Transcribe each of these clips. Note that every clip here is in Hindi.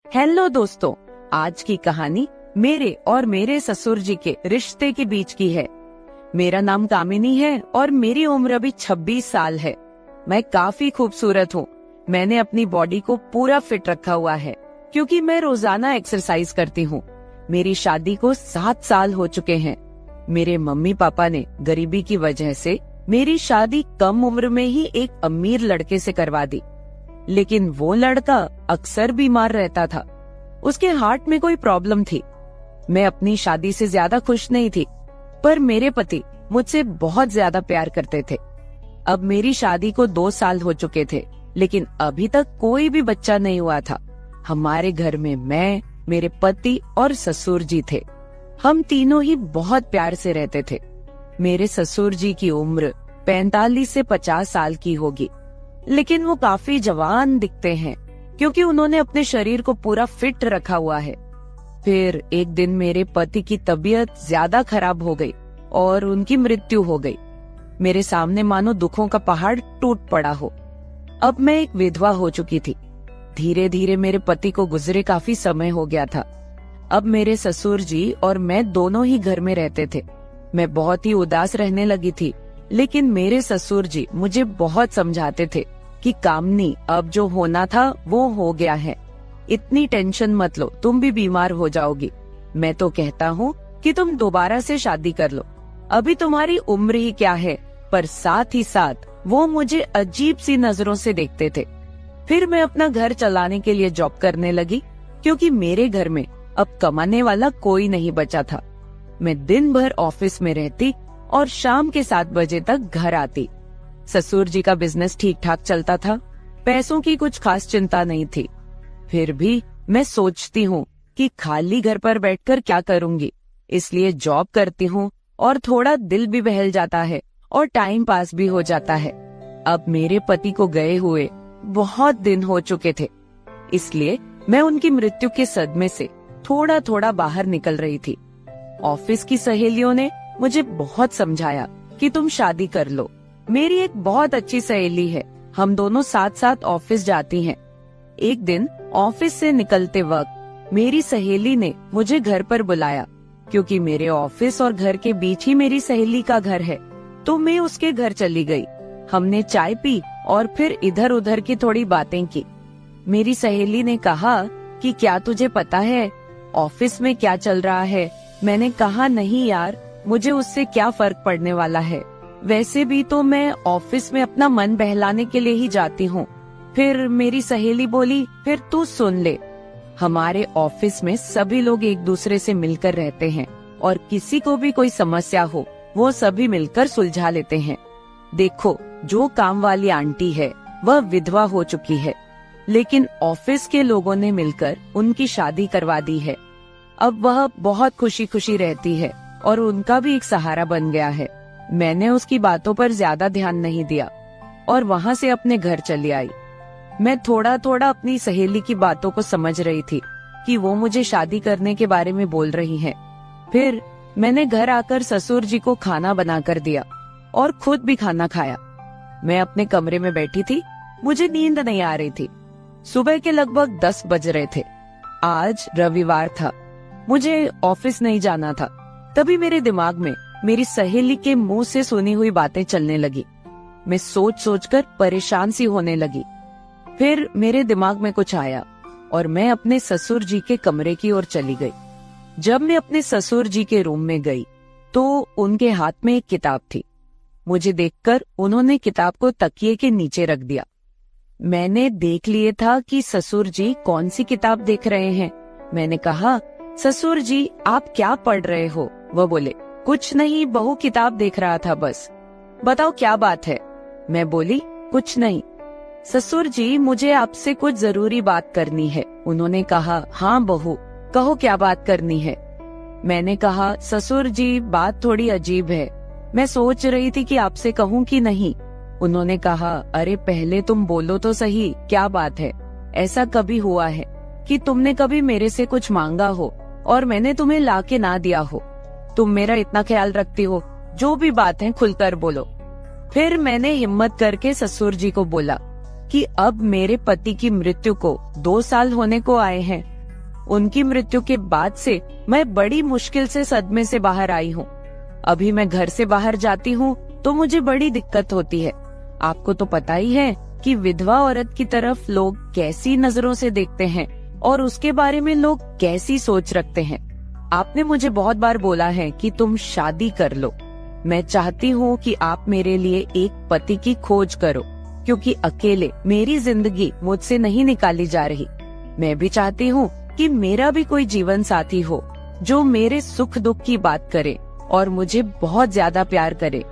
हेलो दोस्तों, आज की कहानी मेरे और मेरे ससुर जी के रिश्ते के बीच की है। मेरा नाम कामिनी है और मेरी उम्र अभी 26 साल है। मैं काफी खूबसूरत हूँ। मैंने अपनी बॉडी को पूरा फिट रखा हुआ है क्योंकि मैं रोजाना एक्सरसाइज करती हूँ। मेरी शादी को 7 साल हो चुके हैं। मेरे मम्मी पापा ने गरीबी की वजह से मेरी शादी कम उम्र में ही एक अमीर लड़के से करवा दी, लेकिन वो लड़का अक्सर बीमार रहता था। उसके हार्ट में कोई प्रॉब्लम थी। मैं अपनी शादी से ज्यादा खुश नहीं थी, पर मेरे पति मुझसे बहुत ज्यादा प्यार करते थे। अब मेरी शादी को 2 साल हो चुके थे, लेकिन अभी तक कोई भी बच्चा नहीं हुआ था। हमारे घर में मैं, मेरे पति और ससुर जी थे। हम तीनों ही बहुत प्यार से रहते थे। मेरे ससुर जी की उम्र 45 से 50 साल की होगी, लेकिन वो काफी जवान दिखते हैं क्योंकि उन्होंने अपने शरीर को पूरा फिट रखा हुआ है। फिर एक दिन मेरे पति की तबीयत ज्यादा खराब हो गई और उनकी मृत्यु हो गई। मेरे सामने मानो दुखों का पहाड़ टूट पड़ा हो। अब मैं एक विधवा हो चुकी थी। धीरे धीरे मेरे पति को गुजरे काफी समय हो गया था। अब मेरे ससुर जी और मैं दोनों ही घर में रहते थे। मैं बहुत ही उदास रहने लगी थी, लेकिन मेरे ससुर जी मुझे बहुत समझाते थे कि कामनी, अब जो होना था वो हो गया है, इतनी टेंशन मत लो, तुम भी बीमार हो जाओगी। मैं तो कहता हूँ कि तुम दोबारा से शादी कर लो, अभी तुम्हारी उम्र ही क्या है। पर साथ ही साथ वो मुझे अजीब सी नजरों से देखते थे। फिर मैं अपना घर चलाने के लिए जॉब करने लगी क्योंकि मेरे घर में अब कमाने वाला कोई नहीं बचा था। मैं दिन भर ऑफिस में रहती और शाम के 7 बजे तक घर आती। ससुर जी का बिजनेस ठीक ठाक चलता था, पैसों की कुछ खास चिंता नहीं थी। फिर भी मैं सोचती हूँ कि खाली घर पर बैठकर क्या करूँगी, इसलिए जॉब करती हूँ और थोड़ा दिल भी बहल जाता है और टाइम पास भी हो जाता है। अब मेरे पति को गए हुए बहुत दिन हो चुके थे, इसलिए मैं उनकी मृत्यु के सदमे से थोड़ा थोड़ा बाहर निकल रही थी। ऑफिस की सहेलियों ने मुझे बहुत समझाया कि तुम शादी कर लो। मेरी एक बहुत अच्छी सहेली है, हम दोनों साथ साथ ऑफिस जाती हैं। एक दिन ऑफिस से निकलते वक्त मेरी सहेली ने मुझे घर पर बुलाया क्योंकि मेरे ऑफिस और घर के बीच ही मेरी सहेली का घर है, तो मैं उसके घर चली गई। हमने चाय पी और फिर इधर उधर की थोड़ी बातें की। मेरी सहेली ने कहा कि क्या तुझे पता है ऑफिस में क्या चल रहा है? मैंने कहा नहीं यार, मुझे उससे क्या फर्क पड़ने वाला है, वैसे भी तो मैं ऑफिस में अपना मन बहलाने के लिए ही जाती हूँ। फिर मेरी सहेली बोली, फिर तू सुन ले, हमारे ऑफिस में सभी लोग एक दूसरे से मिलकर रहते हैं और किसी को भी कोई समस्या हो वो सभी मिलकर सुलझा लेते हैं। देखो, जो काम वाली आंटी है वह विधवा हो चुकी है, लेकिन ऑफिस के लोगों ने मिलकर उनकी शादी करवा दी है। अब वह बहुत खुशी खुशी रहती है और उनका भी एक सहारा बन गया है। मैंने उसकी बातों पर ज्यादा ध्यान नहीं दिया और वहाँ से अपने घर चली आई। मैं थोड़ा थोड़ा अपनी सहेली की बातों को समझ रही थी कि वो मुझे शादी करने के बारे में बोल रही हैं। फिर मैंने घर आकर ससुर जी को खाना बनाकर दिया और खुद भी खाना खाया। मैं अपने कमरे में बैठी थी, मुझे नींद नहीं आ रही थी। सुबह के लगभग 10 बज रहे थे। आज रविवार था, मुझे ऑफिस नहीं जाना था। तभी मेरे दिमाग में मेरी सहेली के मुंह से सुनी हुई बातें चलने लगी। मैं सोच सोचकर परेशान सी होने लगी। फिर मेरे दिमाग में कुछ आया और मैं अपने ससुर जी के कमरे की ओर चली गई। जब मैं अपने ससुर जी के रूम में गई तो उनके हाथ में एक किताब थी। मुझे देखकर उन्होंने किताब को तकिए के नीचे रख दिया। मैंने देख लिए था कि ससुर जी कौन सी किताब देख रहे हैं। मैंने कहा, ससुर जी आप क्या पढ़ रहे हो? वो बोले, कुछ नहीं बहू, किताब देख रहा था बस। बताओ क्या बात है? मैं बोली, कुछ नहीं ससुर जी, मुझे आपसे कुछ जरूरी बात करनी है। उन्होंने कहा, हाँ बहू कहो, क्या बात करनी है? मैंने कहा, ससुर जी बात थोड़ी अजीब है, मैं सोच रही थी कि आपसे कहूँ कि नहीं। उन्होंने कहा, अरे पहले तुम बोलो तो सही, क्या बात है? ऐसा कभी हुआ है कि तुमने कभी मेरे से कुछ मांगा हो और मैंने तुम्हें लाके ना दिया हो? तुम मेरा इतना ख्याल रखती हो, जो भी बात है खुलकर बोलो। फिर मैंने हिम्मत करके ससुर जी को बोला कि अब मेरे पति की मृत्यु को 2 साल होने को आए हैं उनकी मृत्यु के बाद से मैं बड़ी मुश्किल से सदमे से बाहर आई हूँ। अभी मैं घर से बाहर जाती हूँ तो मुझे बड़ी दिक्कत होती है। आपको तो पता ही है कि विधवा औरत की तरफ लोग कैसी नजरों से देखते हैं और उसके बारे में लोग कैसी सोच रखते हैं। आपने मुझे बहुत बार बोला है कि तुम शादी कर लो। मैं चाहती हूँ कि आप मेरे लिए एक पति की खोज करो, क्योंकि अकेले मेरी जिंदगी मुझसे नहीं निकाली जा रही। मैं भी चाहती हूँ कि मेरा भी कोई जीवन साथी हो जो मेरे सुख दुख की बात करे और मुझे बहुत ज्यादा प्यार करे।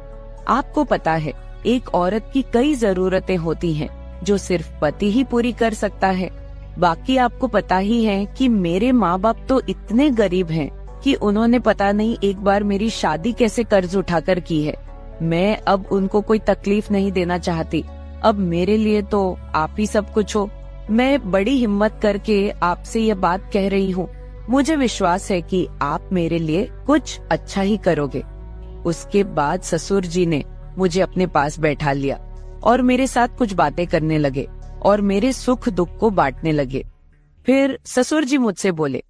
आपको पता है, एक औरत की कई जरूरतें होती हैं जो सिर्फ पति ही पूरी कर सकता है। बाकी आपको पता ही है कि मेरे माँ बाप तो इतने गरीब हैं कि उन्होंने पता नहीं एक बार मेरी शादी कैसे कर्ज उठाकर की है। मैं अब उनको कोई तकलीफ नहीं देना चाहती। अब मेरे लिए तो आप ही सब कुछ हो। मैं बड़ी हिम्मत करके आपसे ये बात कह रही हूँ। मुझे विश्वास है कि आप मेरे लिए कुछ अच्छा ही करोगे। उसके बाद ससुर जी ने मुझे अपने पास बैठा लिया और मेरे साथ कुछ बातें करने लगे और मेरे सुख दुख को बांटने लगे। फिर ससुर जी मुझसे बोले,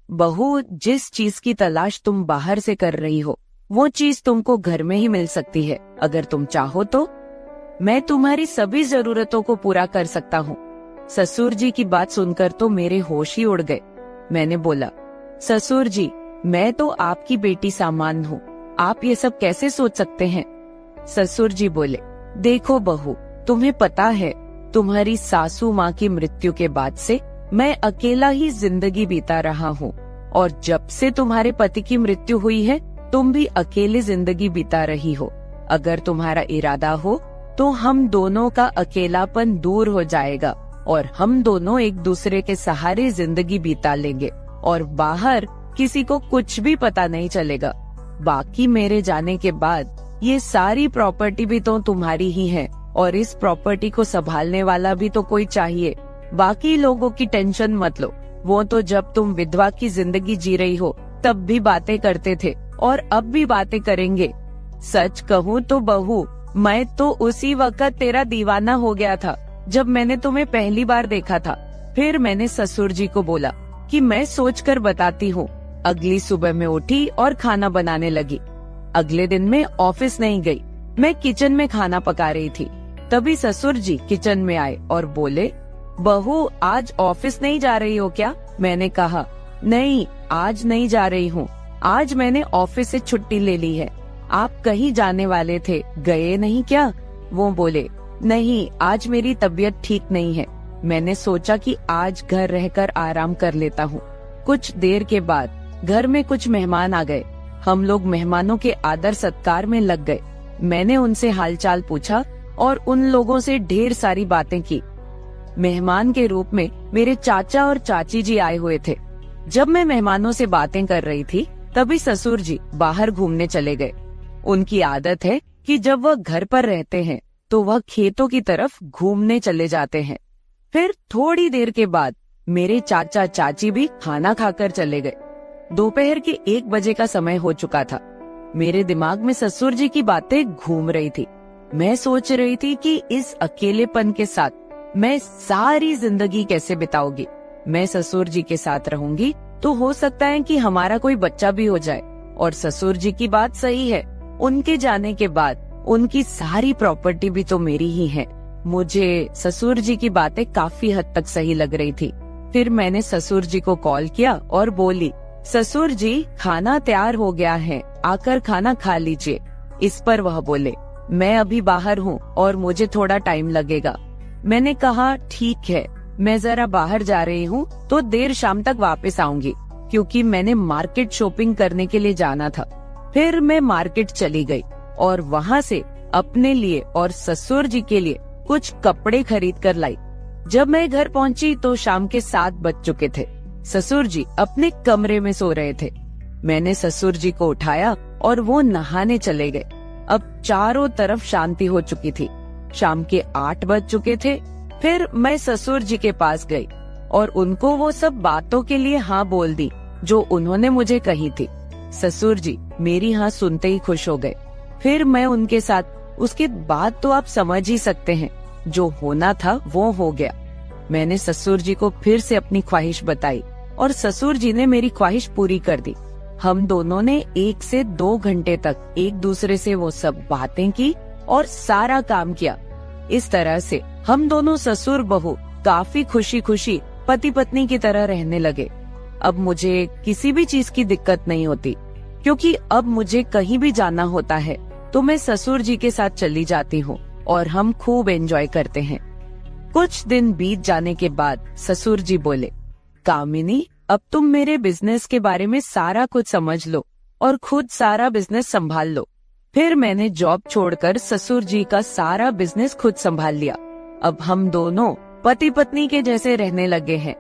बहू, जिस चीज की तलाश तुम बाहर से कर रही हो वो चीज तुमको घर में ही मिल सकती है। अगर तुम चाहो तो मैं तुम्हारी सभी जरूरतों को पूरा कर सकता हूँ। ससुर जी की बात सुनकर तो मेरे होश ही उड़ गए। मैंने बोला, ससुर जी, मैं तो आपकी बेटी सामान हूँ, आप ये सब कैसे सोच सकते हैं? ससुर जी बोले, देखो बहू, तुम्हें पता है तुम्हारी सासू माँ की मृत्यु के बाद से मैं अकेला ही जिंदगी बीता रहा हूँ, और जब से तुम्हारे पति की मृत्यु हुई है तुम भी अकेले जिंदगी बिता रही हो। अगर तुम्हारा इरादा हो तो हम दोनों का अकेलापन दूर हो जाएगा और हम दोनों एक दूसरे के सहारे जिंदगी बिता लेंगे और बाहर किसी को कुछ भी पता नहीं चलेगा। बाकी मेरे जाने के बाद ये सारी प्रॉपर्टी भी तो तुम्हारी ही है और इस प्रॉपर्टी को संभालने वाला भी तो कोई चाहिए। बाकी लोगों की टेंशन मत लो, वो तो जब तुम विधवा की जिंदगी जी रही हो तब भी बातें करते थे और अब भी बातें करेंगे। सच कहूँ तो बहू, मैं तो उसी वक्त तेरा दीवाना हो गया था जब मैंने तुम्हें पहली बार देखा था। फिर मैंने ससुर जी को बोला कि मैं सोचकर बताती हूँ। अगली सुबह मैं उठी और खाना बनाने लगी। अगले दिन मैं ऑफिस नहीं गई, मैं किचन में खाना पका रही थी। तभी ससुर जी किचन में आए और बोले, बहू, आज ऑफिस नहीं जा रही हो क्या? मैंने कहा, नहीं, आज नहीं जा रही हूँ, आज मैंने ऑफिस से छुट्टी ले ली है। आप कहीं जाने वाले थे, गए नहीं क्या? वो बोले, नहीं, आज मेरी तबीयत ठीक नहीं है। मैंने सोचा कि आज घर रहकर आराम कर लेता हूँ। कुछ देर के बाद घर में कुछ मेहमान आ गए। हम लोग मेहमानों के आदर सत्कार में लग गए। मैंने उनसे हालचाल पूछा और उन लोगों से ढेर सारी बातें की। मेहमान के रूप में मेरे चाचा और चाची जी आए हुए थे। जब मैं मेहमानों से बातें कर रही थी तभी ससुर जी बाहर घूमने चले गए। उनकी आदत है कि जब वह घर पर रहते हैं तो वह खेतों की तरफ घूमने चले जाते हैं। फिर थोड़ी देर के बाद मेरे चाचा चाची भी खाना खाकर चले गए। दोपहर के 1 बजे का समय हो चुका था। मेरे दिमाग में ससुर जी की बातें घूम रही थी। मैं सोच रही थी कि इस अकेलेपन के साथ मैं सारी जिंदगी कैसे बिताऊंगी। मैं ससुर जी के साथ रहूंगी तो हो सकता है कि हमारा कोई बच्चा भी हो जाए। और ससुर जी की बात सही है, उनके जाने के बाद उनकी सारी प्रॉपर्टी भी तो मेरी ही है। मुझे ससुर जी की बातें काफी हद तक सही लग रही थी। फिर मैंने ससुर जी को कॉल किया और बोली, ससुर जी, खाना तैयार हो गया है, आकर खाना खा लीजिए। इस पर वह बोले, मैं अभी बाहर हूँ और मुझे थोड़ा टाइम लगेगा। मैंने कहा, ठीक है, मैं जरा बाहर जा रही हूँ तो देर शाम तक वापस आऊंगी, क्योंकि मैंने मार्केट शॉपिंग करने के लिए जाना था। फिर मैं मार्केट चली गई और वहाँ से अपने लिए और ससुर जी के लिए कुछ कपड़े खरीद कर लाई। जब मैं घर पहुँची तो शाम के 7 बज चुके थे। ससुर जी अपने कमरे में सो रहे थे। मैंने ससुर जी को उठाया और वो नहाने चले गए। अब चारों तरफ शांति हो चुकी थी। शाम के 8 बज चुके थे। फिर मैं ससुर जी के पास गई और उनको वो सब बातों के लिए हाँ बोल दी जो उन्होंने मुझे कही थी। ससुर जी मेरी हाँ सुनते ही खुश हो गए। फिर मैं उनके साथ, उसके बाद तो आप समझ ही सकते हैं, जो होना था वो हो गया। मैंने ससुर जी को फिर से अपनी ख्वाहिश बताई और ससुर जी ने मेरी ख्वाहिश पूरी कर दी। हम दोनों ने 1 से 2 घंटे तक एक दूसरे से वो सब बातें की और सारा काम किया। इस तरह से हम दोनों ससुर बहू काफी खुशी खुशी पति पत्नी की तरह रहने लगे। अब मुझे किसी भी चीज की दिक्कत नहीं होती, क्योंकि अब मुझे कहीं भी जाना होता है तो मैं ससुर जी के साथ चली जाती हूँ और हम खूब एंजॉय करते हैं। कुछ दिन बीत जाने के बाद ससुर जी बोले, कामिनी, अब तुम मेरे बिजनेस के बारे में सारा कुछ समझ लो और खुद सारा बिजनेस संभाल लो। फिर मैंने जॉब छोड़कर ससुर जी का सारा बिजनेस खुद संभाल लिया। अब हम दोनों पति पत्नी के जैसे रहने लगे हैं।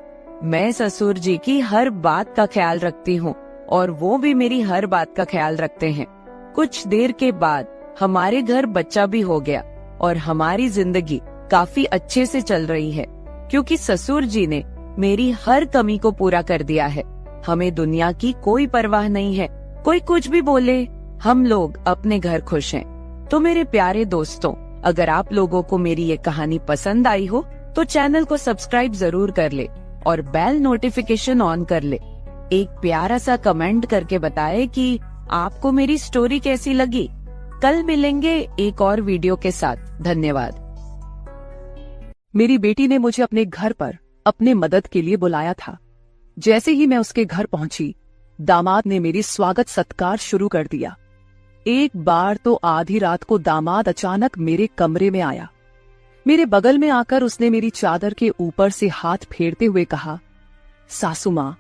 मैं ससुर जी की हर बात का ख्याल रखती हूँ और वो भी मेरी हर बात का ख्याल रखते हैं। कुछ देर के बाद हमारे घर बच्चा भी हो गया और हमारी जिंदगी काफी अच्छे से चल रही है, क्योंकि ससुर जी ने मेरी हर कमी को पूरा कर दिया है। हमें दुनिया की कोई परवाह नहीं है, कोई कुछ भी बोले, हम लोग अपने घर खुश हैं। तो मेरे प्यारे दोस्तों, अगर आप लोगों को मेरी ये कहानी पसंद आई हो तो चैनल को सब्सक्राइब जरूर कर ले और बेल नोटिफिकेशन ऑन कर ले। एक प्यारा सा कमेंट करके बताएं कि आपको मेरी स्टोरी कैसी लगी। कल मिलेंगे एक और वीडियो के साथ। धन्यवाद। मेरी बेटी ने मुझे अपने घर पर अपने मदद के लिए बुलाया था। जैसे ही मैं उसके घर पहुंची, दामाद ने मेरी स्वागत सत्कार शुरू कर दिया। एक बार तो आधी रात को दामाद अचानक मेरे कमरे में आया। मेरे बगल में आकर उसने मेरी चादर के ऊपर से हाथ फेरते हुए कहा, सासू माँ,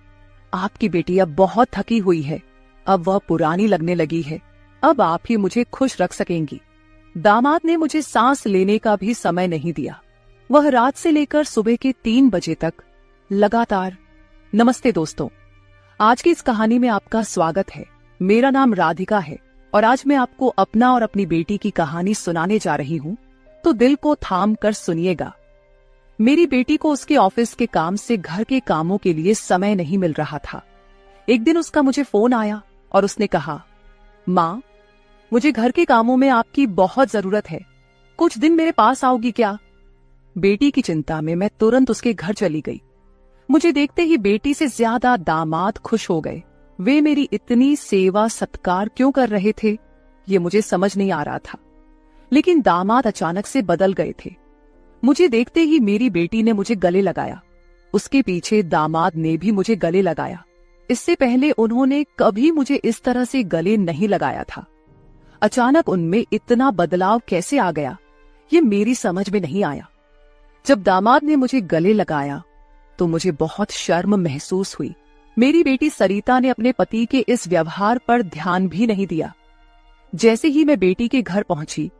आपकी बेटी अब बहुत थकी हुई है, अब वह पुरानी लगने लगी है, अब आप ही मुझे खुश रख सकेंगी। दामाद ने मुझे सांस लेने का भी समय नहीं दिया। वह रात से लेकर सुबह के 3 बजे तक लगातार। नमस्ते दोस्तों, आज की इस कहानी में आपका स्वागत है। मेरा नाम राधिका है और आज मैं आपको अपना और अपनी बेटी की कहानी सुनाने जा रही हूँ, तो दिल को थाम कर सुनिएगा। मेरी बेटी को उसके ऑफिस के काम से घर के कामों के लिए समय नहीं मिल रहा था। एक दिन उसका मुझे फोन आया और उसने कहा, माँ, मुझे घर के कामों में आपकी बहुत जरूरत है, कुछ दिन मेरे पास आओगी क्या? बेटी की चिंता में मैं तुरंत उसके घर चली गई। मुझे देखते ही बेटी से ज्यादा दामाद खुश हो गए। वे मेरी इतनी सेवा सत्कार क्यों कर रहे थे, ये मुझे समझ नहीं आ रहा था। लेकिन दामाद अचानक से बदल गए थे। मुझे देखते ही मेरी बेटी ने मुझे गले लगाया। उसके पीछे दामाद ने भी मुझे गले लगाया। इससे पहले उन्होंने कभी मुझे इस तरह से गले नहीं लगाया था। अचानक उनमें इतना बदलाव कैसे आ गया, ये मेरी समझ में नहीं आया। जब दामाद ने मुझे गले लगाया तो मुझे बहुत शर्म महसूस हुई। मेरी बेटी सरिता ने अपने पति के इस व्यवहार पर ध्यान भी नहीं दिया। जैसे ही मैं बेटी के घर पहुंची,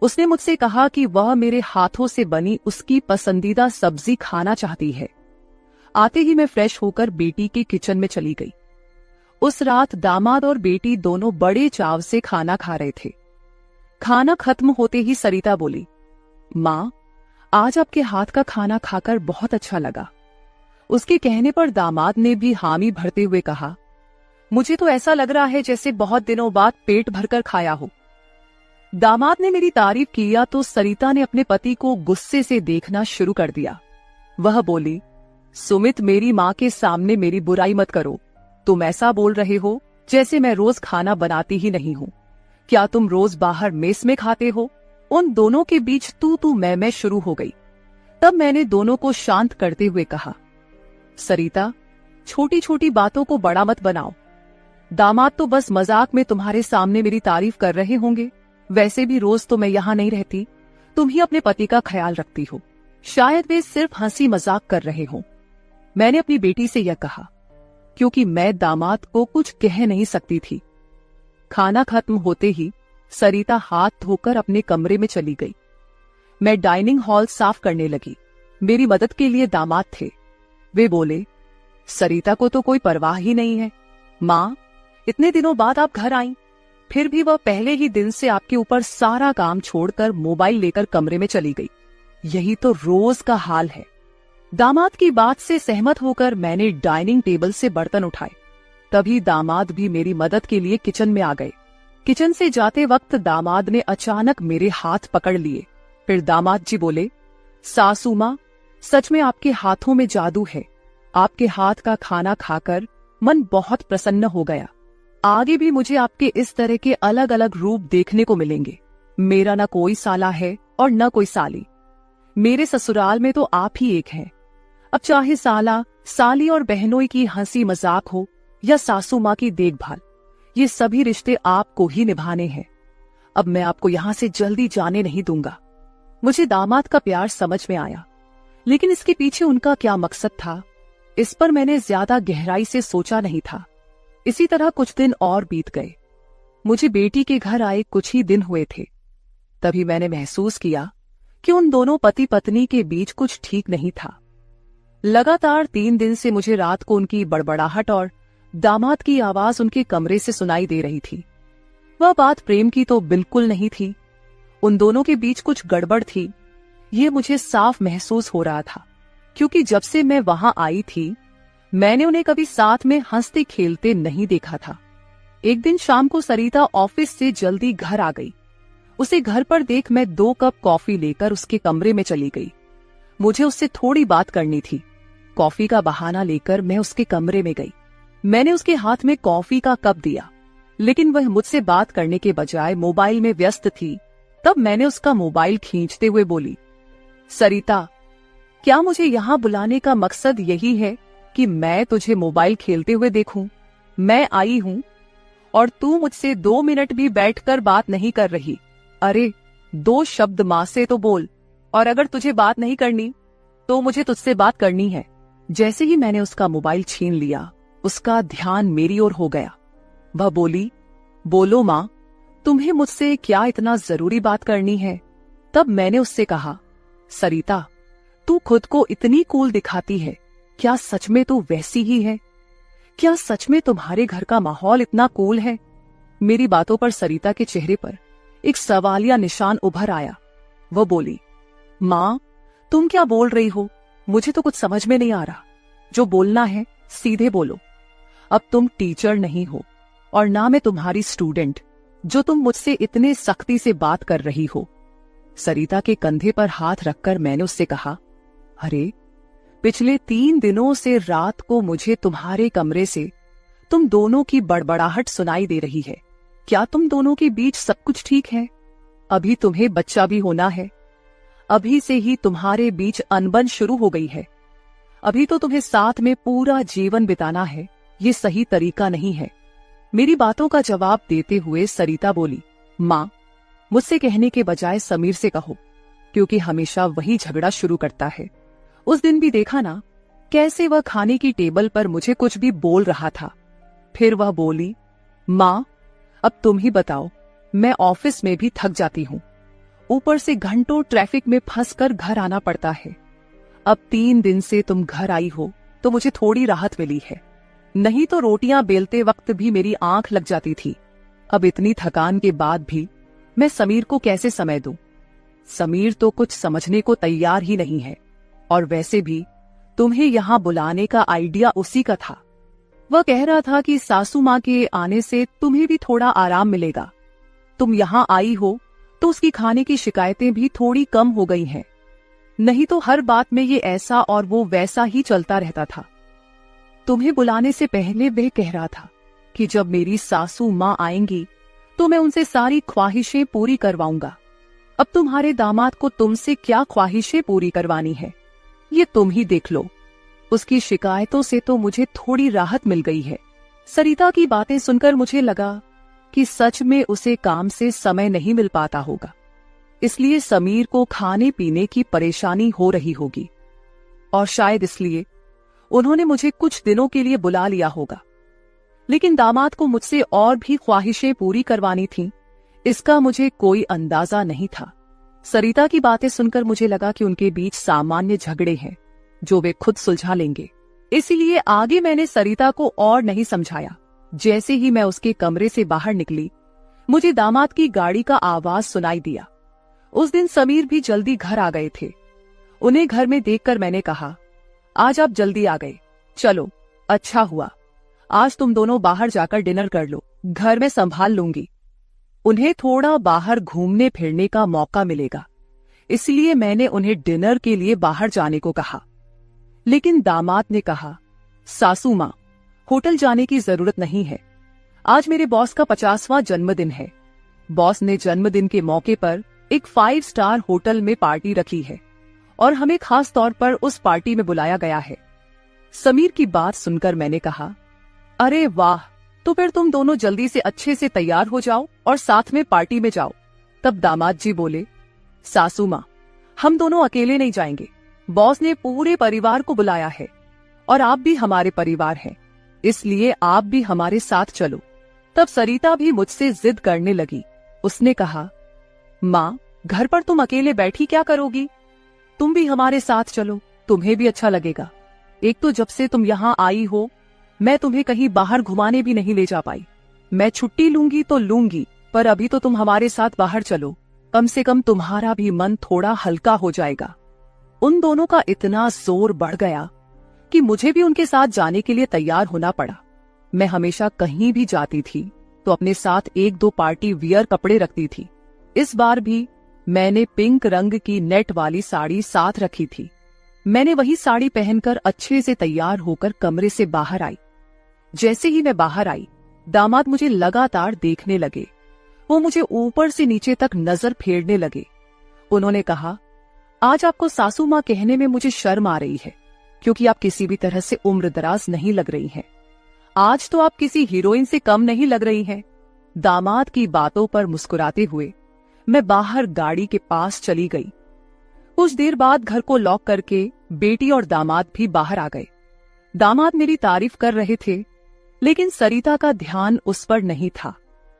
उसने मुझसे कहा कि वह मेरे हाथों से बनी उसकी पसंदीदा सब्जी खाना चाहती है। आते ही मैं फ्रेश होकर बेटी के किचन में चली गई। उस रात दामाद और बेटी दोनों बड़े चाव से खाना खा रहे थे। खाना खत्म होते ही सरिता बोली, माँ, आज आपके हाथ का खाना खाकर बहुत अच्छा लगा। उसके कहने पर दामाद ने भी हामी भरते हुए कहा, मुझे तो ऐसा लग रहा है जैसे बहुत दिनों बाद पेट भरकर खाया हो। दामाद ने मेरी तारीफ किया तो सरिता ने अपने पति को गुस्से से देखना शुरू कर दिया। वह बोली, सुमित, मेरी माँ के सामने मेरी बुराई मत करो। तुम ऐसा बोल रहे हो जैसे मैं रोज खाना बनाती ही नहीं हूँ। क्या तुम रोज बाहर मेस में खाते हो? उन दोनों के बीच तू मैं शुरू हो गई। तब मैंने दोनों को शांत करते हुए कहा, सरिता, छोटी छोटी बातों को बड़ा मत बनाओ। दामाद तो बस मजाक में तुम्हारे सामने मेरी तारीफ कर रहे होंगे। वैसे भी रोज तो मैं यहाँ नहीं रहती, तुम ही अपने पति का ख्याल रखती हो। शायद वे सिर्फ हंसी मजाक कर रहे हो। मैंने अपनी बेटी से यह कहा क्योंकि मैं दामाद को कुछ कह नहीं सकती थी। खाना खत्म होते ही सरिता हाथ धोकर अपने कमरे में चली गई। मैं डाइनिंग हॉल साफ करने लगी। मेरी मदद के लिए दामाद थे। वे बोले, सरिता को तो कोई परवाह ही नहीं है। माँ, इतने दिनों बाद आप घर आईं, फिर भी वह पहले ही दिन से आपके ऊपर सारा काम छोड़कर मोबाइल लेकर कमरे में चली गई। यही तो रोज का हाल है। दामाद की बात से सहमत होकर मैंने डाइनिंग टेबल से बर्तन उठाए। तभी दामाद भी मेरी मदद के लिए किचन में आ गए। किचन से जाते वक्त दामाद ने अचानक मेरे हाथ पकड़ लिए। फिर दामाद जी बोले, सासू माँ, सच में आपके हाथों में जादू है। आपके हाथ का खाना खाकर मन बहुत प्रसन्न हो गया। आगे भी मुझे आपके इस तरह के अलग अलग रूप देखने को मिलेंगे। मेरा न कोई साला है और न कोई साली। मेरे ससुराल में तो आप ही एक हैं। अब चाहे साला, साली और बहनोई की हंसी मजाक हो या सासू माँ की देखभाल, ये सभी रिश्ते आपको ही निभाने हैं। अब मैं आपको यहां से जल्दी जाने नहीं दूंगा। मुझे दामाद का प्यार समझ में आया, लेकिन इसके पीछे उनका क्या मकसद था, इस पर मैंने ज्यादा गहराई से सोचा नहीं था। इसी तरह कुछ दिन और बीत गए। मुझे बेटी के घर आए कुछ ही दिन हुए थे, तभी मैंने महसूस किया कि उन दोनों पति पत्नी के बीच कुछ ठीक नहीं था। लगातार 3 दिन से मुझे रात को उनकी बड़बड़ाहट और दामाद की आवाज उनके कमरे से सुनाई दे रही थी। वह बात प्रेम की तो बिल्कुल नहीं थी। उन दोनों के बीच कुछ गड़बड़ थी, ये मुझे साफ महसूस हो रहा था, क्योंकि जब से मैं वहां आई थी मैंने उन्हें कभी साथ में हंसते खेलते नहीं देखा था। एक दिन शाम को सरिता ऑफिस से जल्दी घर आ गई। उसे घर पर देख मैं 2 कप कॉफी लेकर उसके कमरे में चली गई। मुझे उससे थोड़ी बात करनी थी। कॉफी का बहाना लेकर मैं उसके कमरे में गई। मैंने उसके हाथ में कॉफी का कप दिया, लेकिन वह मुझसे बात करने के बजाय मोबाइल में व्यस्त थी। तब मैंने उसका मोबाइल खींचते हुए बोली, सरिता, क्या मुझे यहाँ बुलाने का मकसद यही है कि मैं तुझे मोबाइल खेलते हुए देखूं? मैं आई हूँ और तू मुझसे 2 मिनट भी बैठकर बात नहीं कर रही। अरे 2 शब्द माँ से तो बोल, और अगर तुझे बात नहीं करनी तो मुझे तुझसे बात करनी है। जैसे ही मैंने उसका मोबाइल छीन लिया, उसका ध्यान मेरी ओर हो गया। वह बोली, बोलो माँ, तुम्हें मुझसे क्या इतना जरूरी बात करनी है? तब मैंने उससे कहा, सरिता, तू खुद को इतनी कूल दिखाती है, क्या सच में तू वैसी ही है? क्या सच में तुम्हारे घर का माहौल इतना कूल है? मेरी बातों पर सरिता के चेहरे पर एक सवालिया निशान उभर आया। वह बोली, माँ, तुम क्या बोल रही हो? मुझे तो कुछ समझ में नहीं आ रहा। जो बोलना है सीधे बोलो। अब तुम टीचर नहीं हो और ना मैं तुम्हारी स्टूडेंट, जो तुम मुझसे इतने सख्ती से बात कर रही हो। सरिता के कंधे पर हाथ रखकर मैंने उससे कहा, अरे पिछले 3 दिनों से रात को मुझे तुम्हारे कमरे से तुम दोनों की बड़बड़ाहट सुनाई दे रही है। क्या तुम दोनों के बीच सब कुछ ठीक है? अभी तुम्हें बच्चा भी होना है। अभी से ही तुम्हारे बीच अनबन शुरू हो गई है। अभी तो तुम्हें साथ में पूरा जीवन बिताना है। ये सही तरीका नहीं है। मेरी बातों का जवाब देते हुए सरिता बोली, माँ, मुझसे कहने के बजाय समीर से कहो, क्योंकि हमेशा वही झगड़ा शुरू करता है। उस दिन भी देखा ना, कैसे वह खाने की टेबल पर मुझे कुछ भी बोल रहा था। फिर वह बोली, माँ, अब तुम ही बताओ, मैं ऑफिस में भी थक जाती हूँ, ऊपर से घंटों ट्रैफिक में फंसकर घर आना पड़ता है। अब 3 दिन से तुम घर आई हो तो मुझे थोड़ी राहत मिली है, नहीं तो रोटियां बेलते वक्त भी मेरी आंख लग जाती थी। अब इतनी थकान के बाद भी मैं समीर को कैसे समय दूं? समीर तो कुछ समझने को तैयार ही नहीं है, और वैसे भी तुम्हें यहाँ बुलाने का आइडिया उसी का था। वह कह रहा था कि सासू माँ के आने से तुम्हें भी थोड़ा आराम मिलेगा। तुम यहाँ आई हो तो उसकी खाने की शिकायतें भी थोड़ी कम हो गई हैं। नहीं तो हर बात में ये ऐसा और वो वैसा ही चलता रहता था। तुम्हें बुलाने से पहले वह कह रहा था कि जब मेरी सासू माँ आएंगी तो मैं उनसे सारी ख्वाहिशें पूरी करवाऊंगा। अब तुम्हारे दामाद को तुमसे क्या ख्वाहिशें पूरी करवानी है, ये तुम ही देख लो। उसकी शिकायतों से तो मुझे थोड़ी राहत मिल गई है। सरिता की बातें सुनकर मुझे लगा कि सच में उसे काम से समय नहीं मिल पाता होगा, इसलिए समीर को खाने पीने की परेशानी हो रही होगी, और शायद इसलिए उन्होंने मुझे कुछ दिनों के लिए बुला लिया होगा। लेकिन दामाद को मुझसे और भी ख्वाहिशें पूरी करवानी थीं, इसका मुझे कोई अंदाजा नहीं था। सरिता की बातें सुनकर मुझे लगा कि उनके बीच सामान्य झगड़े हैं जो वे खुद सुलझा लेंगे, इसीलिए आगे मैंने सरिता को और नहीं समझाया। जैसे ही मैं उसके कमरे से बाहर निकली, मुझे दामाद की गाड़ी का आवाज सुनाई दिया। उस दिन समीर भी जल्दी घर आ गए थे। उन्हें घर में देखकर मैंने कहा, आज आप जल्दी आ गए, चलो अच्छा हुआ। आज तुम दोनों बाहर जाकर डिनर कर लो, घर में संभाल लूंगी। उन्हें थोड़ा बाहर घूमने फिरने का मौका मिलेगा, इसलिए मैंने उन्हें डिनर के लिए बाहर जाने को कहा। लेकिन दामाद ने कहा, सासू माँ, होटल जाने की जरूरत नहीं है। आज मेरे बॉस का 50वां जन्मदिन है। बॉस ने जन्मदिन के मौके पर एक 5 स्टार होटल में पार्टी रखी है और हमें खास तौर पर उस पार्टी में बुलाया गया है। समीर की बात सुनकर मैंने कहा, अरे वाह, तो फिर तुम दोनों जल्दी से अच्छे से तैयार हो जाओ और साथ में पार्टी में जाओ। तब दामाद जी बोले, सासू माँ, हम दोनों अकेले नहीं जाएंगे। बॉस ने पूरे परिवार को बुलाया है और आप भी हमारे परिवार हैं, इसलिए आप भी हमारे साथ चलो। तब सरिता भी मुझसे जिद करने लगी। उसने कहा, माँ, घर पर तुम अकेले बैठी क्या करोगी? तुम भी हमारे साथ चलो, तुम्हें भी अच्छा लगेगा। एक तो जब से तुम यहाँ आई हो, मैं तुम्हें कहीं बाहर घुमाने भी नहीं ले जा पाई। मैं छुट्टी लूंगी तो लूंगी, पर अभी तो तुम हमारे साथ बाहर चलो, कम से कम तुम्हारा भी मन थोड़ा हल्का हो जाएगा। उन दोनों का इतना जोर बढ़ गया कि मुझे भी उनके साथ जाने के लिए तैयार होना पड़ा। मैं हमेशा कहीं भी जाती थी तो अपने साथ 1-2 पार्टी वियर कपड़े रखती थी। इस बार भी मैंने पिंक रंग की नेट वाली साड़ी साथ रखी थी। मैंने वही साड़ी पहनकर अच्छे से तैयार होकर कमरे से बाहर आई। जैसे ही मैं बाहर आई, दामाद मुझे लगातार देखने लगे। वो मुझे ऊपर से नीचे तक नजर फेरने लगे। उन्होंने कहा, आज आपको सासू माँ कहने में मुझे शर्म आ रही है, क्योंकि आप किसी भी तरह से उम्रदराज नहीं लग रही हैं। आज तो आप किसी हीरोइन से कम नहीं लग रही हैं। दामाद की बातों पर मुस्कुराते हुए मैं बाहर गाड़ी के पास चली गई। कुछ देर बाद घर को लॉक करके बेटी और दामाद भी बाहर आ गए। दामाद मेरी तारीफ कर रहे थे, लेकिन सरिता का ध्यान उस पर नहीं था।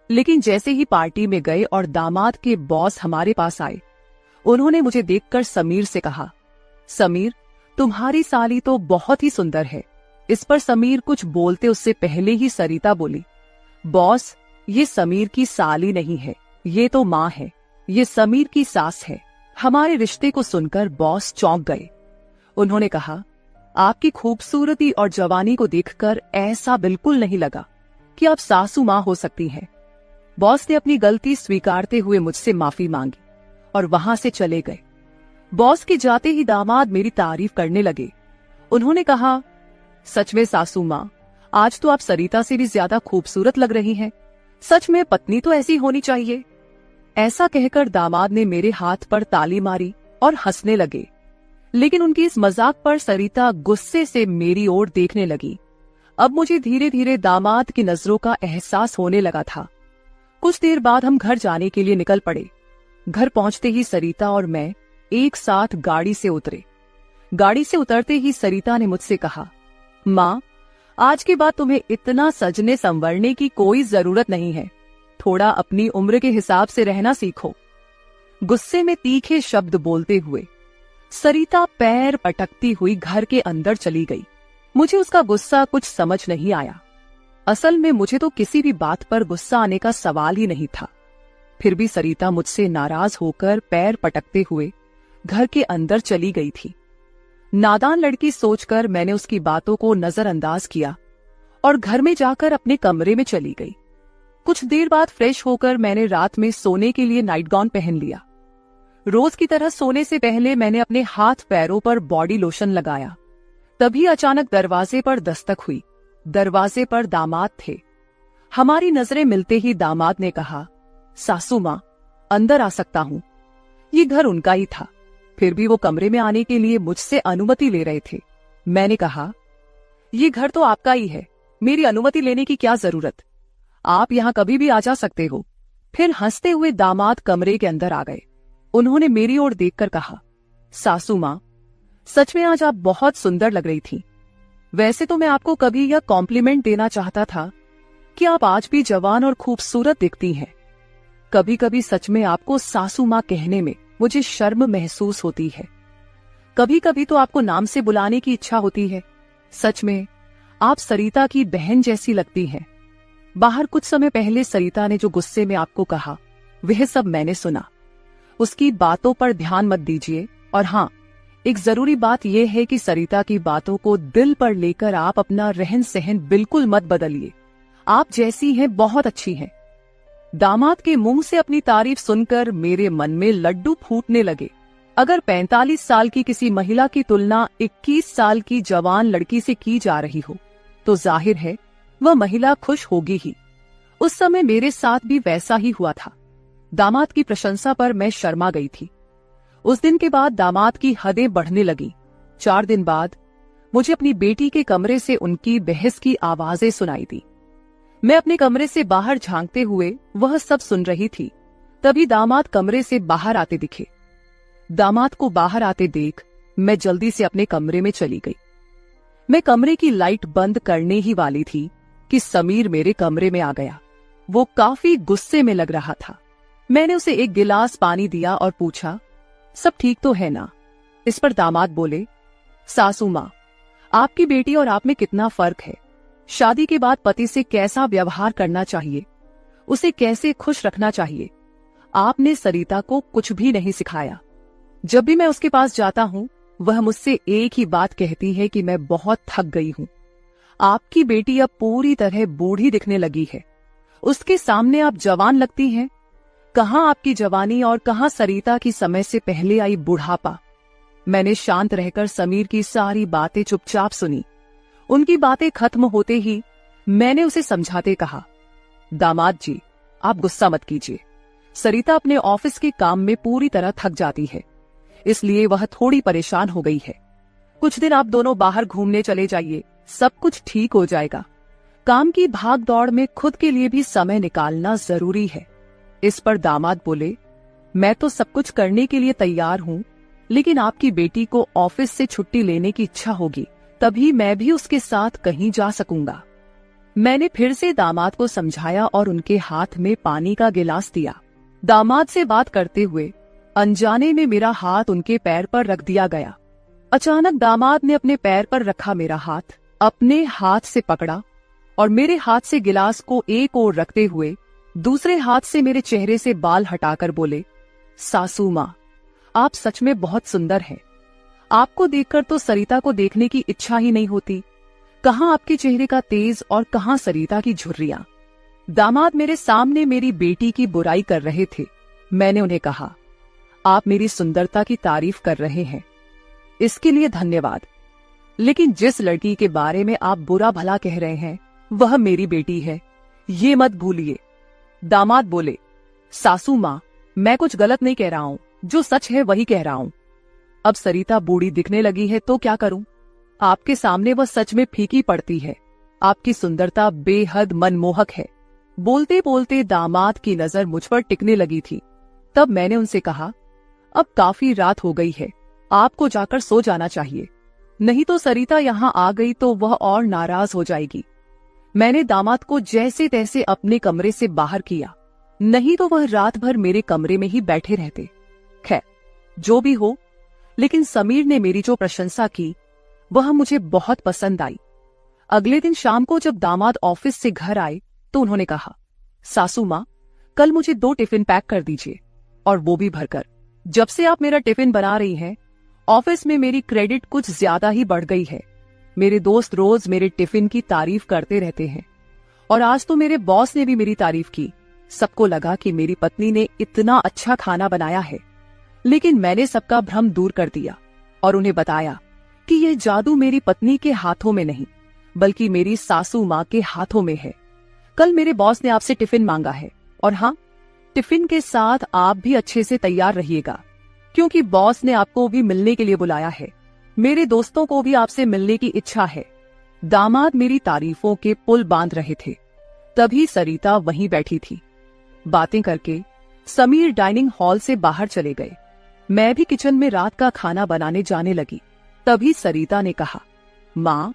लेकिन जैसे ही पार्टी में गए और दामाद के बॉस हमारे पास आए, उन्होंने मुझे देखकर समीर से कहा, समीर, तुम्हारी साली तो बहुत ही सुंदर है। इस पर समीर कुछ बोलते उससे पहले ही सरिता बोली, बॉस, ये समीर की साली नहीं है, ये तो माँ है, ये समीर की सास है। हमारे रिश्ते को सुनकर बॉस चौंक गए। उन्होंने कहा, आपकी खूबसूरती और जवानी को देखकर ऐसा बिल्कुल नहीं लगा कि आप सासू माँ हो सकती हैं। बॉस ने अपनी गलती स्वीकारते हुए मुझसे माफी मांगी और वहां से चले गए। बॉस के जाते ही दामाद मेरी तारीफ करने लगे। उन्होंने कहा, सच में सासू माँ, आज तो आप सरिता से भी ज्यादा खूबसूरत लग रही हैं। सच में पत्नी तो ऐसी होनी चाहिए। ऐसा कहकर दामाद ने मेरे हाथ पर ताली मारी और हंसने लगे। लेकिन उनकी इस मजाक पर सरिता गुस्से से मेरी ओर देखने लगी। अब मुझे धीरे धीरे दामाद की नजरों का एहसास होने लगा था। कुछ देर बाद हम घर जाने के लिए निकल पड़े। घर पहुंचते ही सरिता और मैं एक साथ गाड़ी से उतरे। गाड़ी से उतरते ही सरिता ने मुझसे कहा, माँ, आज के बाद तुम्हें इतना सजने संवरने की कोई जरूरत नहीं है। थोड़ा अपनी उम्र के हिसाब से रहना सीखो। गुस्से में तीखे शब्द बोलते हुए सरिता पैर पटकती हुई घर के अंदर चली गई। मुझे उसका गुस्सा कुछ समझ नहीं आया। असल में मुझे तो किसी भी बात पर गुस्सा आने का सवाल ही नहीं था। फिर भी सरिता मुझसे नाराज होकर पैर पटकते हुए घर के अंदर चली गई थी। नादान लड़की सोचकर मैंने उसकी बातों को नजरअंदाज किया और घर में जाकर अपने कमरे में चली गई। कुछ देर बाद फ्रेश होकर मैंने रात में सोने के लिए नाइट गाउन पहन लिया। रोज की तरह सोने से पहले मैंने अपने हाथ पैरों पर बॉडी लोशन लगाया। तभी अचानक दरवाजे पर दस्तक हुई। दरवाजे पर दामाद थे। हमारी नजरें मिलते ही दामाद ने कहा, सासू माँ, अंदर आ सकता हूँ। ये घर उनका ही था, फिर भी वो कमरे में आने के लिए मुझसे अनुमति ले रहे थे। मैंने कहा, ये घर तो आपका ही है, मेरी अनुमति लेने की क्या जरूरत? आप यहाँ कभी भी आ जा सकते हो। फिर हंसते हुए दामाद कमरे के अंदर आ गए। उन्होंने मेरी ओर देखकर कहा, सासू माँ, सच में आज आप बहुत सुंदर लग रही थी। वैसे तो मैं आपको कभी यह कॉम्प्लीमेंट देना चाहता था कि आप आज भी जवान और खूबसूरत दिखती हैं। कभी कभी सच में आपको सासू माँ कहने में मुझे शर्म महसूस होती है। कभी कभी तो आपको नाम से बुलाने की इच्छा होती है। सच में आप सरिता की बहन जैसी लगती हैं। बाहर कुछ समय पहले सरिता ने जो गुस्से में आपको कहा, वह सब मैंने सुना। उसकी बातों पर ध्यान मत दीजिए। और हाँ, एक जरूरी बात यह है कि सरिता की बातों को दिल पर लेकर आप अपना रहन सहन बिल्कुल मत बदलिए। आप जैसी हैं बहुत अच्छी हैं। दामाद के मुंह से अपनी तारीफ सुनकर मेरे मन में लड्डू फूटने लगे। अगर 45 साल की किसी महिला की तुलना 21 साल की जवान लड़की से की जा रही हो तो जाहिर है वह महिला खुश होगी ही। उस समय मेरे साथ भी वैसा ही हुआ था। दामाद की प्रशंसा पर मैं शर्मा गई थी। उस दिन के बाद दामाद की हदें बढ़ने लगी। 4 दिन बाद मुझे अपनी बेटी के कमरे से उनकी बहस की आवाजें सुनाई दी। मैं अपने कमरे से बाहर झांकते हुए वह सब सुन रही थी। तभी दामाद कमरे से बाहर आते दिखे। दामाद को बाहर आते देख मैं जल्दी से अपने कमरे में चली गई। मैं कमरे की लाइट बंद करने ही वाली थी कि समीर मेरे कमरे में आ गया। वो काफी गुस्से में लग रहा था। मैंने उसे एक गिलास पानी दिया और पूछा, सब ठीक तो है ना? इस पर दामाद बोले, सासू माँ, आपकी बेटी और आप में कितना फर्क है। शादी के बाद पति से कैसा व्यवहार करना चाहिए, उसे कैसे खुश रखना चाहिए, आपने सरिता को कुछ भी नहीं सिखाया। जब भी मैं उसके पास जाता हूँ वह मुझसे एक ही बात कहती है कि मैं बहुत थक गई हूँ। आपकी बेटी अब पूरी तरह बूढ़ी दिखने लगी है, उसके सामने आप जवान लगती हैं। कहाँ आपकी जवानी और कहाँ सरिता की समय से पहले आई बुढ़ापा। मैंने शांत रहकर समीर की सारी बातें चुपचाप सुनी। उनकी बातें खत्म होते ही मैंने उसे समझाते कहा, दामाद जी, आप गुस्सा मत कीजिए। सरिता अपने ऑफिस के काम में पूरी तरह थक जाती है, इसलिए वह थोड़ी परेशान हो गई है। कुछ दिन आप दोनों बाहर घूमने चले जाइए, सब कुछ ठीक हो जाएगा। काम की भाग दौड़ में खुद के लिए भी समय निकालना जरूरी है। इस पर दामाद बोले, मैं तो सब कुछ करने के लिए तैयार हूँ, लेकिन आपकी बेटी को ऑफिस से छुट्टी लेने की इच्छा होगी, तभी मैं भी उसके साथ कहीं जा सकूंगा। मैंने फिर से दामाद को समझाया और उनके हाथ में पानी का गिलास दिया। दामाद से बात करते हुए अनजाने में मेरा हाथ उनके पैर पर रख दिया गया। अचानक दामाद ने अपने पैर पर रखा मेरा हाथ अपने हाथ से पकड़ा और मेरे हाथ से गिलास को एक ओर रखते हुए दूसरे हाथ से मेरे चेहरे से बाल हटाकर बोले, सासू माँ, आप सच में बहुत सुंदर हैं। आपको देखकर तो सरिता को देखने की इच्छा ही नहीं होती। कहाँ आपके चेहरे का तेज और कहाँ सरिता की झुर्रियां। दामाद मेरे सामने मेरी बेटी की बुराई कर रहे थे। मैंने उन्हें कहा, आप मेरी सुंदरता की तारीफ कर रहे हैं, इसके लिए धन्यवाद, लेकिन जिस लड़की के बारे में आप बुरा भला कह रहे हैं वह मेरी बेटी है, ये मत भूलिए। दामाद बोले, सासू माँ, मैं कुछ गलत नहीं कह रहा हूँ, जो सच है वही कह रहा हूँ। अब सरिता बूढ़ी दिखने लगी है तो क्या करूं? आपके सामने वह सच में फीकी पड़ती है। आपकी सुंदरता बेहद मनमोहक है। बोलते बोलते दामाद की नजर मुझ पर टिकने लगी थी। तब मैंने उनसे कहा, अब काफी रात हो गई है, आपको जाकर सो जाना चाहिए, नहीं तो सरिता यहाँ आ गई तो वह और नाराज हो जाएगी। मैंने दामाद को जैसे तैसे अपने कमरे से बाहर किया, नहीं तो वह रात भर मेरे कमरे में ही बैठे रहते। खैर, जो भी हो, लेकिन समीर ने मेरी जो प्रशंसा की वह मुझे बहुत पसंद आई। अगले दिन शाम को जब दामाद ऑफिस से घर आए तो उन्होंने कहा, सासू माँ, कल मुझे 2 टिफिन पैक कर दीजिए, और वो भी भरकर। जब से आप मेरा टिफिन बना रही हैं, ऑफिस में मेरी क्रेडिट कुछ ज्यादा ही बढ़ गई है। मेरे दोस्त रोज मेरे टिफिन की तारीफ करते रहते हैं, और आज तो मेरे बॉस ने भी मेरी तारीफ की। सबको लगा कि मेरी पत्नी ने इतना अच्छा खाना बनाया है, लेकिन मैंने सबका भ्रम दूर कर दिया और उन्हें बताया कि यह जादू मेरी पत्नी के हाथों में नहीं, बल्कि मेरी सासू माँ के हाथों में है। कल मेरे बॉस ने आपसे टिफिन मांगा है, और हाँ, टिफिन के साथ आप भी अच्छे से तैयार रहिएगा, क्योंकि बॉस ने आपको भी मिलने के लिए बुलाया है। मेरे दोस्तों को भी आपसे मिलने की इच्छा है। दामाद मेरी तारीफों के पुल बांध रहे थे। तभी सरिता वहीं बैठी थी। बातें करके समीर डाइनिंग हॉल से बाहर चले गए। मैं भी किचन में रात का खाना बनाने जाने लगी। तभी सरिता ने कहा, माँ,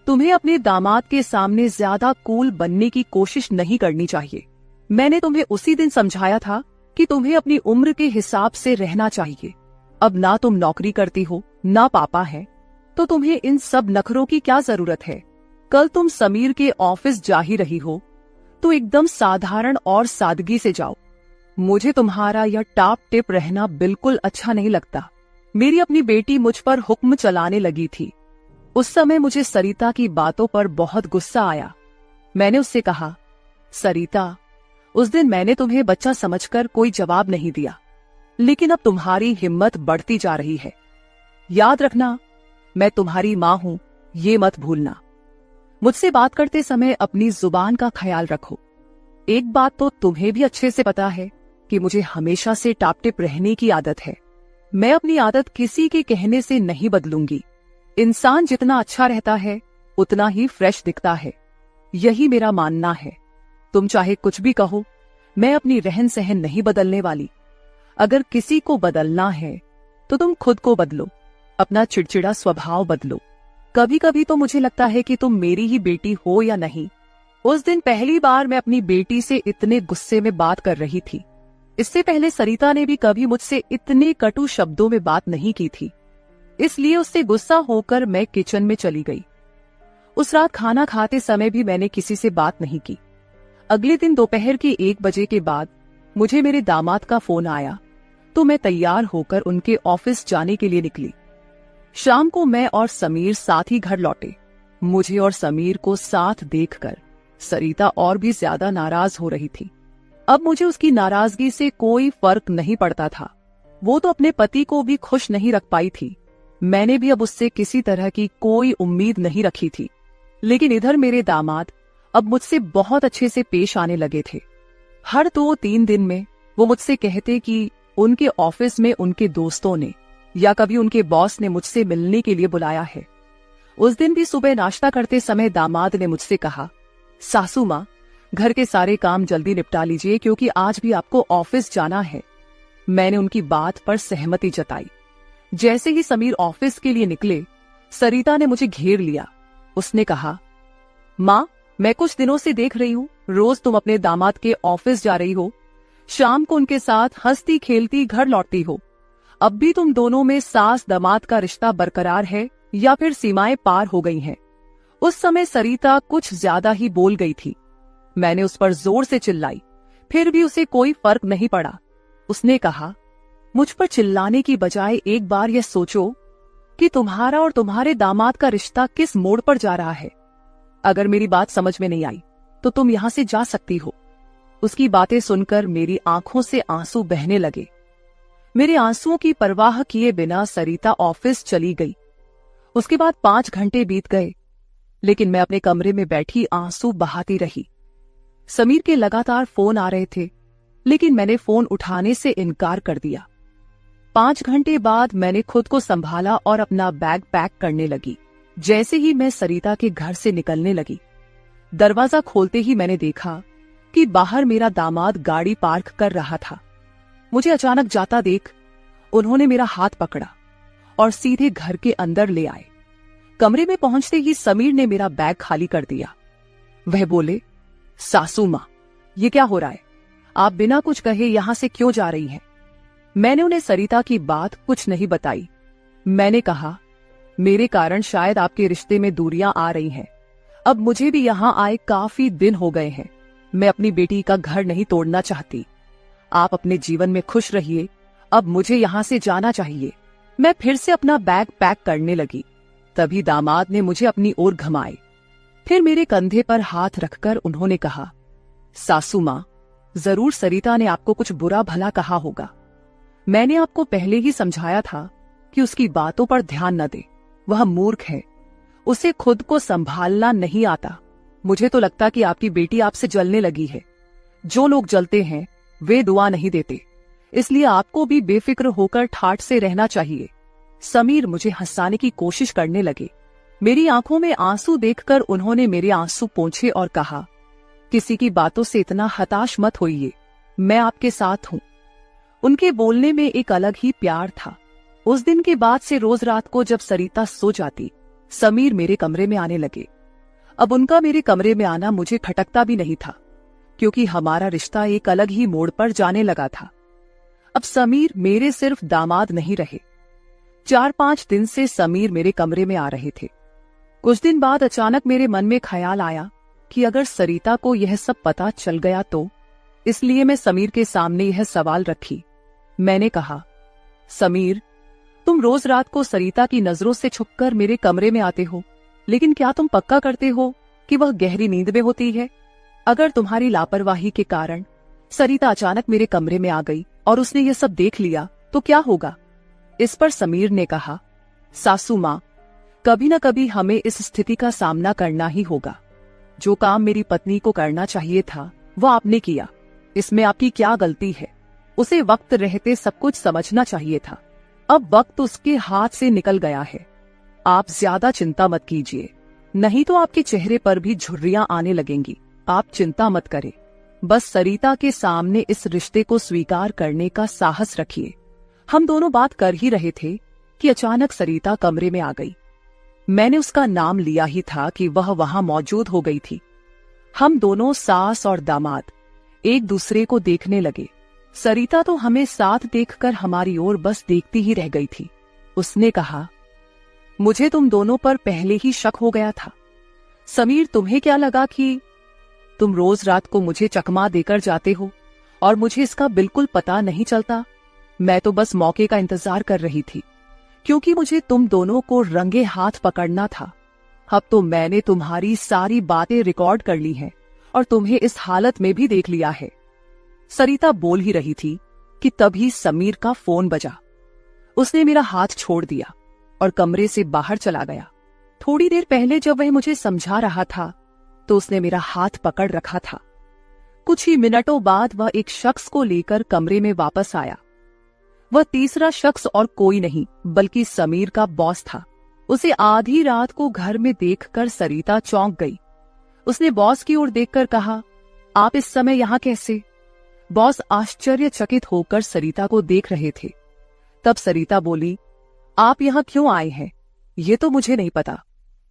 तुम्हें अपने दामाद के सामने ज्यादा कूल बनने की कोशिश नहीं करनी चाहिए। मैंने तुम्हें उसी दिन समझाया था कि तुम्हें अपनी उम्र के हिसाब से रहना चाहिए। अब ना तुम नौकरी करती हो, ना पापा है, तो तुम्हें इन सब नखरों की क्या जरूरत है। कल तुम समीर के ऑफिस जा ही रही हो तो एकदम साधारण और सादगी से जाओ। मुझे तुम्हारा यह टाप टिप रहना बिल्कुल अच्छा नहीं लगता। मेरी अपनी बेटी मुझ पर हुक्म चलाने लगी थी। उस समय मुझे सरिता की बातों पर बहुत गुस्सा आया। मैंने उससे कहा, सरिता, उस दिन मैंने तुम्हें बच्चा समझकर कोई जवाब नहीं दिया। लेकिन अब तुम्हारी हिम्मत बढ़ती जा रही है। याद रखना, मैं तुम्हारी मां हूं, ये मत भूलना। मुझसे बात करते समय अपनी जुबान का ख्याल रखो। एक बात तो तुम्हें भी अच्छे से पता है कि मुझे हमेशा से टाप-टिप रहने की आदत है। मैं अपनी आदत किसी के कहने से नहीं बदलूंगी। इंसान जितना अच्छा रहता है उतना ही फ्रेश दिखता है, यही मेरा मानना है। तुम चाहे कुछ भी कहो, मैं अपनी रहन सहन नहीं बदलने वाली। अगर किसी को बदलना है तो तुम खुद को बदलो, अपना चिड़चिड़ा स्वभाव बदलो। कभी कभी तो मुझे लगता है कि तुम मेरी ही बेटी हो या नहीं। उस दिन पहली बार मैं अपनी बेटी से इतने गुस्से में बात कर रही थी। इससे पहले सरिता ने भी कभी मुझसे इतने कटु शब्दों में बात नहीं की थी, इसलिए उससे गुस्सा होकर मैं किचन में चली गई। उस रात खाना खाते समय भी मैंने किसी से बात नहीं की। अगले दिन दोपहर के 1 बजे के बाद मुझे मेरे दामाद का फोन आया, तो मैं तैयार होकर उनके ऑफिस जाने के लिए निकली। शाम को मैं और समीर साथ ही घर लौटे। मुझे और समीर को साथ देखकर सरिता और भी ज्यादा नाराज हो रही थी। अब मुझे उसकी नाराजगी से कोई फर्क नहीं पड़ता था। वो तो अपने पति को भी खुश नहीं रख पाई थी। मैंने भी अब उससे किसी तरह की कोई उम्मीद नहीं रखी थी। लेकिन इधर मेरे दामाद अब मुझसे बहुत अच्छे से पेश आने लगे थे। हर 2-3 दिन में वो मुझसे कहते कि उनके ऑफिस में उनके दोस्तों ने या कभी उनके बॉस ने मुझसे मिलने के लिए बुलाया है। उस दिन भी सुबह नाश्ता करते समय दामाद ने मुझसे कहा, सासू माँ, घर के सारे काम जल्दी निपटा लीजिए क्योंकि आज भी आपको ऑफिस जाना है। मैंने उनकी बात पर सहमति जताई। जैसे ही समीर ऑफिस के लिए निकले, सरिता ने मुझे घेर लिया। उसने कहा, माँ, मैं कुछ दिनों से देख रही हूँ रोज तुम अपने दामाद के ऑफिस जा रही हो, शाम को उनके साथ हंसती खेलती घर लौटती हो। अब भी तुम दोनों में सास दामाद का रिश्ता बरकरार है या फिर सीमाएं पार हो गई हैं? उस समय सरिता कुछ ज्यादा ही बोल गई थी। मैंने उस पर जोर से चिल्लाई, फिर भी उसे कोई फर्क नहीं पड़ा। उसने कहा, मुझ पर चिल्लाने की बजाय एक बार यह सोचो कि तुम्हारा और तुम्हारे दामाद का रिश्ता किस मोड़ पर जा रहा है। अगर मेरी बात समझ में नहीं आई तो तुम यहां से जा सकती हो। उसकी बातें सुनकर मेरी आंखों से आंसू बहने लगे। मेरे आंसुओं की परवाह किए बिना सरिता ऑफिस चली गई। उसके बाद 5 घंटे बीत गए, लेकिन मैं अपने कमरे में बैठी आंसू बहाती रही। समीर के लगातार फोन आ रहे थे, लेकिन मैंने फोन उठाने से इनकार कर दिया। 5 घंटे बाद मैंने खुद को संभाला और अपना बैग पैक करने लगी। जैसे ही मैं सरिता के घर से निकलने लगी, दरवाजा खोलते ही मैंने देखा कि बाहर मेरा दामाद गाड़ी पार्क कर रहा था। मुझे अचानक जाता देख उन्होंने मेरा हाथ पकड़ा और सीधे घर के अंदर ले आए। कमरे में पहुंचते ही समीर ने मेरा बैग खाली कर दिया। वह बोले, सासू माँ, ये क्या हो रहा है? आप बिना कुछ कहे यहां से क्यों जा रही हैं? मैंने उन्हें सरिता की बात कुछ नहीं बताई। मैंने कहा, मेरे कारण शायद आपके रिश्ते में दूरियां आ रही हैं। अब मुझे भी यहां आए काफी दिन हो गए हैं। मैं अपनी बेटी का घर नहीं तोड़ना चाहती। आप अपने जीवन में खुश रहिए, अब मुझे यहां से जाना चाहिए। मैं फिर से अपना बैग पैक करने लगी। तभी दामाद ने मुझे अपनी ओर घुमाए। फिर मेरे कंधे पर हाथ रखकर उन्होंने कहा, सासू माँ, जरूर सरिता ने आपको कुछ बुरा भला कहा होगा। मैंने आपको पहले ही समझाया था कि उसकी बातों पर ध्यान न दे। वह मूर्ख है, उसे खुद को संभालना नहीं आता। मुझे तो लगता कि आपकी बेटी आपसे जलने लगी है। जो लोग जलते हैं वे दुआ नहीं देते, इसलिए आपको भी बेफिक्र होकर ठाठ से रहना चाहिए। समीर मुझे हंसाने की कोशिश करने लगे। मेरी आंखों में आंसू देखकर उन्होंने मेरे आंसू पोंछे और कहा, किसी की बातों से इतना हताश मत होइए, मैं आपके साथ हूं। उनके बोलने में एक अलग ही प्यार था। उस दिन के बाद से रोज रात को जब सरिता सो जाती, समीर मेरे कमरे में आने लगे। अब उनका मेरे कमरे में आना मुझे खटकता भी नहीं था, क्योंकि हमारा रिश्ता एक अलग ही मोड़ पर जाने लगा था। अब समीर मेरे सिर्फ दामाद नहीं रहे। 4-5 दिन से समीर मेरे कमरे में आ रहे थे। कुछ दिन बाद अचानक मेरे मन में ख्याल आया कि अगर सरिता को यह सब पता चल गया तो, इसलिए मैं समीर के सामने यह सवाल रखी। मैंने कहा, समीर, तुम रोज रात को सरिता की नजरों से छुपकर मेरे कमरे में आते हो, लेकिन क्या तुम पक्का करते हो कि वह गहरी नींद में होती है? अगर तुम्हारी लापरवाही के कारण सरिता अचानक मेरे कमरे में आ गई और उसने ये सब देख लिया तो क्या होगा? इस पर समीर ने कहा, सासू माँ, कभी न कभी हमें इस स्थिति का सामना करना ही होगा। जो काम मेरी पत्नी को करना चाहिए था वो आपने किया, इसमें आपकी क्या गलती है? उसे वक्त रहते सब कुछ समझना चाहिए था। अब वक्त उसके हाथ से निकल गया है। आप ज्यादा चिंता मत कीजिए, नहीं तो आपके चेहरे पर भी झुर्रियां आने लगेंगी। आप चिंता मत करें, बस सरिता के सामने इस रिश्ते को स्वीकार करने का साहस रखिए। हम दोनों बात कर ही रहे थे कि अचानक सरिता कमरे में आ गई। मैंने उसका नाम लिया ही था कि वह वहां मौजूद हो गई थी। हम दोनों सास और दामाद एक दूसरे को देखने लगे। सरिता तो हमें साथ देखकर हमारी ओर बस देखती ही रह गई थी। उसने कहा, मुझे तुम दोनों पर पहले ही शक हो गया था। समीर, तुम्हें क्या लगा कि तुम रोज रात को मुझे चकमा देकर जाते हो और मुझे इसका बिल्कुल पता नहीं चलता? मैं तो बस मौके का इंतजार कर रही थी, क्योंकि मुझे तुम दोनों को रंगे हाथ पकड़ना था। अब तो मैंने तुम्हारी सारी बातें रिकॉर्ड कर ली हैं और तुम्हें इस हालत में भी देख लिया है। सरिता बोल ही रही थी कि तभी समीर का फोन बजा। उसने मेरा हाथ छोड़ दिया और कमरे से बाहर चला गया। थोड़ी देर पहले जब वह मुझे समझा रहा था तो उसने मेरा हाथ पकड़ रखा था। कुछ ही मिनटों बाद वह एक शख्स को लेकर कमरे में वापस आया। वह तीसरा शख्स और कोई नहीं बल्कि समीर का बॉस था। उसे आधी रात को घर में देखकर सरिता चौंक गई। उसने बॉस की ओर देखकर कहा, आप इस समय यहाँ कैसे? बॉस आश्चर्यचकित होकर सरिता को देख रहे थे। तब सरिता बोली, आप यहाँ क्यों आए हैं ये तो मुझे नहीं पता,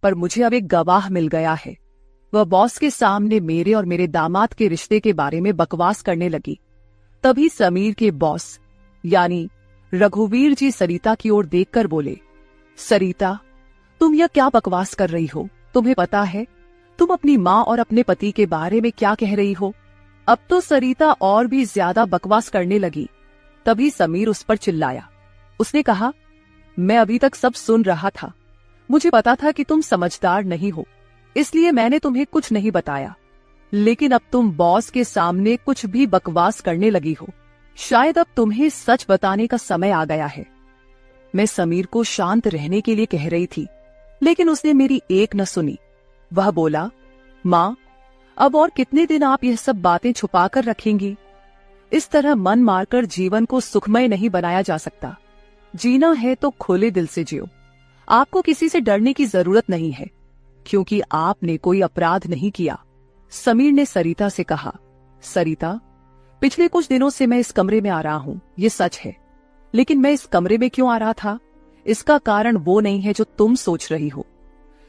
पर मुझे अब एक गवाह मिल गया है। वह बॉस के सामने मेरे और मेरे दामाद के रिश्ते के बारे में बकवास करने लगी। तभी समीर के बॉस यानी रघुवीर जी सरिता की ओर देखकर बोले, सरिता, तुम यह क्या बकवास कर रही हो? तुम्हें पता है तुम अपनी माँ और अपने पति के बारे में क्या कह रही हो? अब तो सरिता और भी ज्यादा बकवास करने लगी। तभी समीर उस पर चिल्लाया। उसने कहा, मैं अभी तक सब सुन रहा था। मुझे पता था कि तुम समझदार नहीं हो, इसलिए मैंने तुम्हें कुछ नहीं बताया। लेकिन अब तुम बॉस के सामने कुछ भी बकवास करने लगी हो। शायद अब तुम्हें सच बताने का समय आ गया है। मैं समीर को शांत रहने के लिए कह रही थी, लेकिन उसने मेरी एक न सुनी। वह बोला, माँ, अब और कितने दिन आप यह सब बातें छुपा कर रखेंगी? इस तरह मन मारकर जीवन को सुखमय नहीं बनाया जा सकता। जीना है तो खुले दिल से जियो। आपको किसी से डरने की जरूरत नहीं है, क्योंकि आपने कोई अपराध नहीं किया। समीर ने सरिता से कहा, सरिता, पिछले कुछ दिनों से मैं इस कमरे में आ रहा हूँ, ये सच है। लेकिन मैं इस कमरे में क्यों आ रहा था, इसका कारण वो नहीं है जो तुम सोच रही हो।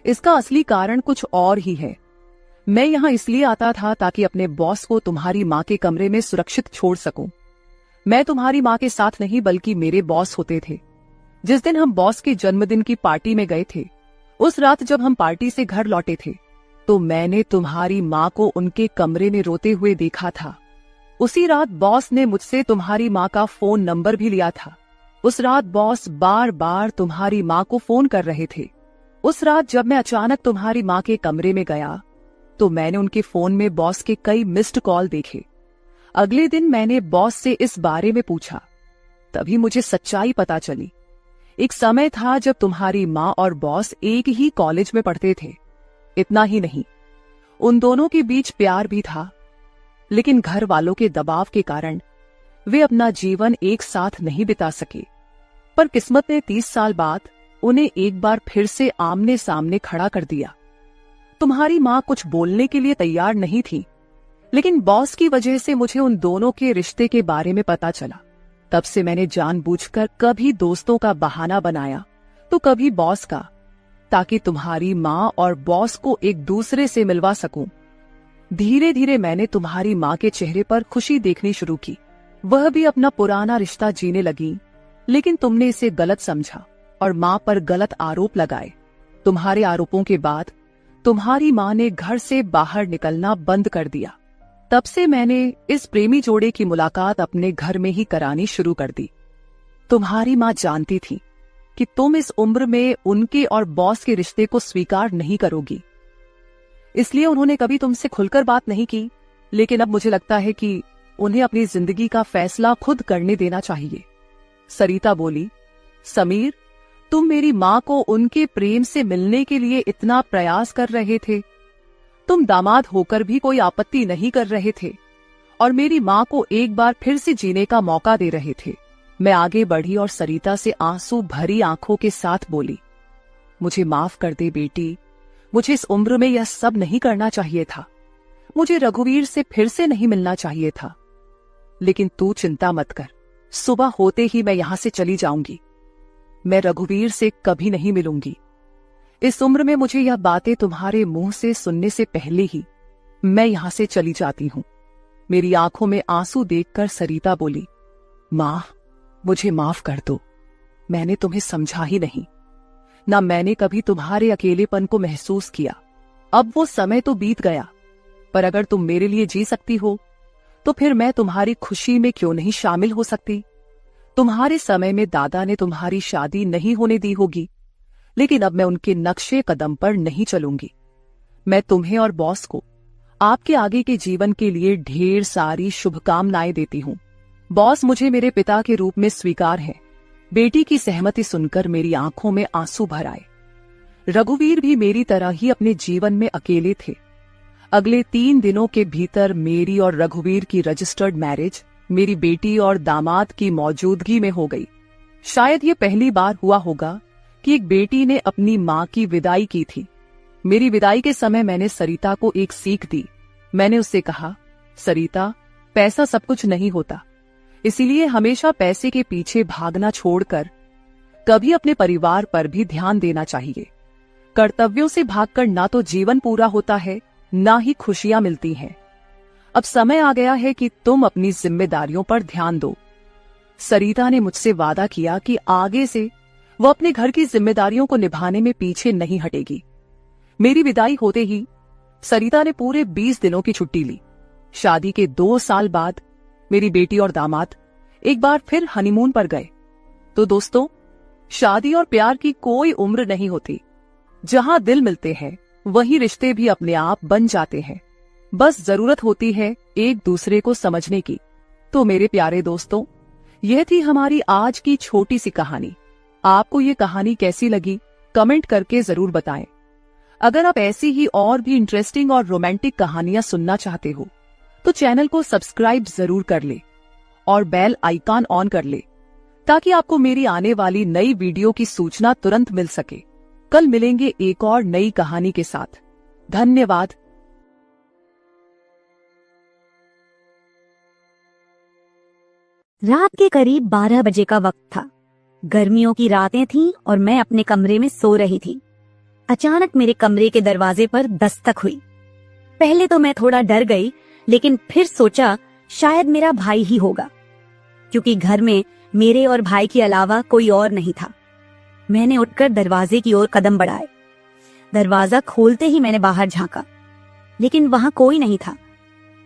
इसका असली कारण कुछ और ही है। मैं यहाँ इसलिए आता था ताकि अपने बॉस को तुम्हारी माँ के कमरे में सुरक्षित छोड़ सकूं। मैं तुम्हारी माँ के साथ नहीं बल्कि मेरे बॉस होते थे। जिस दिन हम बॉस के जन्मदिन की पार्टी में गए थे, उस रात जब हम पार्टी से घर लौटे थे तो मैंने तुम्हारी माँ को उनके कमरे में रोते हुए देखा था। उसी रात बॉस ने मुझसे तुम्हारी माँ का फोन नंबर भी लिया था। उस रात बॉस बार बार तुम्हारी माँ को फोन कर रहे थे। उस रात जब मैं अचानक तुम्हारी माँ के कमरे में गया तो मैंने उनके फोन में बॉस के कई मिस्ड कॉल देखे। अगले दिन मैंने बॉस से इस बारे में पूछा, तभी मुझे सच्चाई पता चली। एक समय था जब तुम्हारी माँ और बॉस एक ही कॉलेज में पढ़ते थे। इतना ही नहीं, उन दोनों के बीच प्यार भी था, लेकिन घर वालों के दबाव के कारण वे अपना जीवन एक साथ नहीं बिता सके। पर किस्मत ने 30 साल बाद उन्हें एक बार फिर से आमने सामने खड़ा कर दिया। तुम्हारी माँ कुछ बोलने के लिए तैयार नहीं थी, लेकिन बॉस की वजह से मुझे उन दोनों के रिश्ते के बारे में पता चला। तब से मैंने जानबूझकर कभी दोस्तों का बहाना बनाया तो कभी बॉस का, ताकि तुम्हारी माँ और बॉस को एक दूसरे से मिलवा सकूं। धीरे धीरे मैंने तुम्हारी माँ के चेहरे पर खुशी देखनी शुरू की। वह भी अपना पुराना रिश्ता जीने लगी, लेकिन तुमने इसे गलत समझा और माँ पर गलत आरोप लगाए। तुम्हारे आरोपों के बाद तुम्हारी माँ ने घर से बाहर निकलना बंद कर दिया। तब से मैंने इस प्रेमी जोड़े की मुलाकात अपने घर में ही करानी शुरू कर दी। तुम्हारी माँ जानती थी कि तुम इस उम्र में उनके और बॉस के रिश्ते को स्वीकार नहीं करोगी, इसलिए उन्होंने कभी तुमसे खुलकर बात नहीं की। लेकिन अब मुझे लगता है कि उन्हें अपनी जिंदगी का फैसला खुद करने देना चाहिए। सरिता बोली, समीर, तुम मेरी माँ को उनके प्रेम से मिलने के लिए इतना प्रयास कर रहे थे। तुम दामाद होकर भी कोई आपत्ति नहीं कर रहे थे और मेरी माँ को एक बार फिर से जीने का मौका दे रहे थे। मैं आगे बढ़ी और सरिता से आंसू भरी आंखों के साथ बोली, मुझे माफ कर दे बेटी, मुझे इस उम्र में यह सब नहीं करना चाहिए था। मुझे रघुवीर से फिर से नहीं मिलना चाहिए था। लेकिन तू चिंता मत कर, सुबह होते ही मैं यहां से चली जाऊंगी। मैं रघुवीर से कभी नहीं मिलूंगी। इस उम्र में मुझे यह बातें तुम्हारे मुंह से सुनने से पहले ही मैं यहां से चली जाती हूं। मेरी आंखों में आंसू देखकर सरिता बोली, मां, मुझे माफ कर दो। मैंने तुम्हें समझा ही नहीं, ना मैंने कभी तुम्हारे अकेलेपन को महसूस किया। अब वो समय तो बीत गया, पर अगर तुम मेरे लिए जी सकती हो तो फिर मैं तुम्हारी खुशी में क्यों नहीं शामिल हो सकती। तुम्हारे समय में दादा ने तुम्हारी शादी नहीं होने दी होगी, लेकिन अब मैं उनके नक्शे कदम पर नहीं चलूंगी। मैं तुम्हें और बॉस को आपके आगे के जीवन के लिए ढेर सारी शुभकामनाएं देती हूं। बॉस मुझे मेरे पिता के रूप में स्वीकार है। बेटी की सहमति सुनकर मेरी आंखों में आंसू भर आए। रघुवीर भी मेरी तरह ही अपने जीवन में अकेले थे। अगले 3 दिनों के भीतर मेरी और रघुवीर की रजिस्टर्ड मैरिज मेरी बेटी और दामाद की मौजूदगी में हो गई। शायद ये पहली बार हुआ होगा कि एक बेटी ने अपनी मां की विदाई की थी। मेरी विदाई के समय मैंने सरिता को एक सीख दी। मैंने उससे कहा, सरिता, पैसा सब कुछ नहीं होता, इसीलिए हमेशा पैसे के पीछे भागना छोड़कर कभी अपने परिवार पर भी ध्यान देना चाहिए। कर्तव्यों से भागकर ना तो जीवन पूरा होता है, ना ही खुशियां मिलती हैं। अब समय आ गया है कि तुम अपनी जिम्मेदारियों पर ध्यान दो। सरिता ने मुझसे वादा किया कि आगे से वो अपने घर की जिम्मेदारियों को निभाने में पीछे नहीं हटेगी। मेरी विदाई होते ही सरिता ने पूरे 20 दिनों की छुट्टी ली। शादी के 2 साल बाद मेरी बेटी और दामाद एक बार फिर हनीमून पर गए। तो दोस्तों, शादी और प्यार की कोई उम्र नहीं होती। जहां दिल मिलते हैं वहीं रिश्ते भी अपने आप बन जाते हैं। बस जरूरत होती है एक दूसरे को समझने की। तो मेरे प्यारे दोस्तों, यह थी हमारी आज की छोटी सी कहानी। आपको ये कहानी कैसी लगी कमेंट करके जरूर बताएं। अगर आप ऐसी ही और भी इंटरेस्टिंग और रोमांटिक कहानियां सुनना चाहते हो तो चैनल को सब्सक्राइब जरूर कर ले और बेल आइकॉन ऑन कर ले, ताकि आपको मेरी आने वाली नई वीडियो की सूचना तुरंत मिल सके। कल मिलेंगे एक और नई कहानी के साथ। धन्यवाद। रात के करीब 12 बजे का वक्त था। गर्मियों की रातें थीं और मैं अपने कमरे में सो रही थी। अचानक मेरे कमरे के दरवाजे पर दस्तक हुई। पहले तो मैं थोड़ा डर गई, लेकिन फिर सोचा शायद मेरा भाई ही होगा, क्योंकि घर में मेरे और भाई के अलावा कोई और नहीं था। मैंने उठकर दरवाजे की ओर कदम बढ़ाए। दरवाजा खोलते ही मैंने बाहर झांका, लेकिन वहां कोई नहीं था।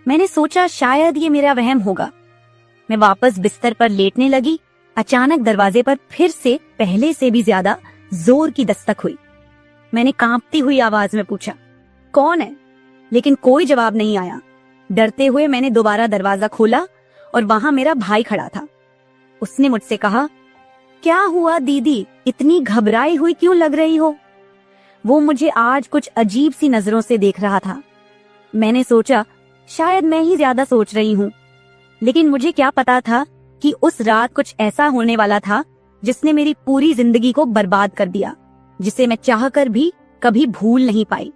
मैंने सोचा शायद ये मेरा वहम होगा। मैं वापस बिस्तर पर लेटने लगी। अचानक दरवाजे पर फिर से पहले से भी ज्यादा जोर की दस्तक हुई। मैंने कांपती हुई आवाज में पूछा, कौन है? लेकिन कोई जवाब नहीं आया। डरते हुए मैंने दोबारा दरवाजा खोला और वहां मेरा भाई खड़ा था। उसने मुझसे कहा, क्या हुआ दीदी, इतनी घबराई हुई क्यों लग रही हो? वो मुझे आज कुछ अजीब सी नजरों से देख रहा था। मैंने सोचा शायद मैं ही ज्यादा सोच रही हूँ, लेकिन मुझे क्या पता था कि उस रात कुछ ऐसा होने वाला था जिसने मेरी पूरी जिंदगी को बर्बाद कर दिया, जिसे मैं चाहकर भी कभी भूल नहीं पाई।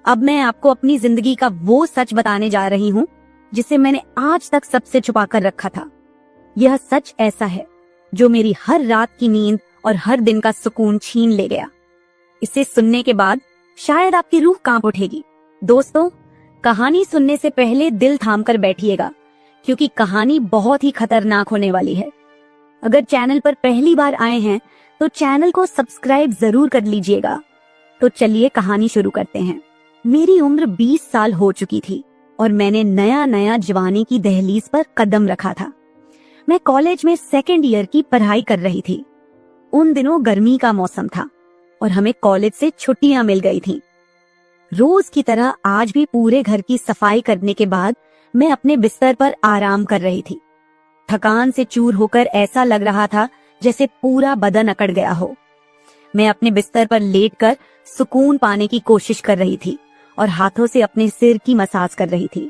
अब मैं आपको अपनी जिंदगी का वो सच बताने जा रही हूँ जिसे मैंने आज तक सबसे छुपा कर रखा था। यह सच ऐसा है जो मेरी हर रात की नींद और हर दिन का सुकून छीन ले गया। इसे सुनने के बाद शायद आपकी रूह कांप उठेगी। दोस्तों, कहानी सुनने से पहले दिल थाम कर बैठिएगा, क्योंकि कहानी बहुत ही खतरनाक होने वाली है। अगर चैनल पर पहली बार आए हैं तो चैनल को सब्सक्राइब जरूर कर लीजिएगा। तो चलिए कहानी शुरू करते हैं। मेरी उम्र 20 साल हो चुकी थी और मैंने नया नया जवानी की दहलीज पर कदम रखा था। मैं कॉलेज में 2nd ईयर की पढ़ाई कर रही थी। उन दिनों गर्मी का मौसम था और हमें कॉलेज से छुट्टियां मिल गई थीं। रोज की तरह आज भी पूरे घर की सफाई करने के बाद मैं अपने बिस्तर पर आराम कर रही थी। थकान से चूर होकर ऐसा लग रहा था जैसे पूरा बदन अकड़ गया हो। मैं अपने बिस्तर पर लेटकर सुकून पाने की कोशिश कर रही थी और हाथों से अपने सिर की मसाज कर रही थी।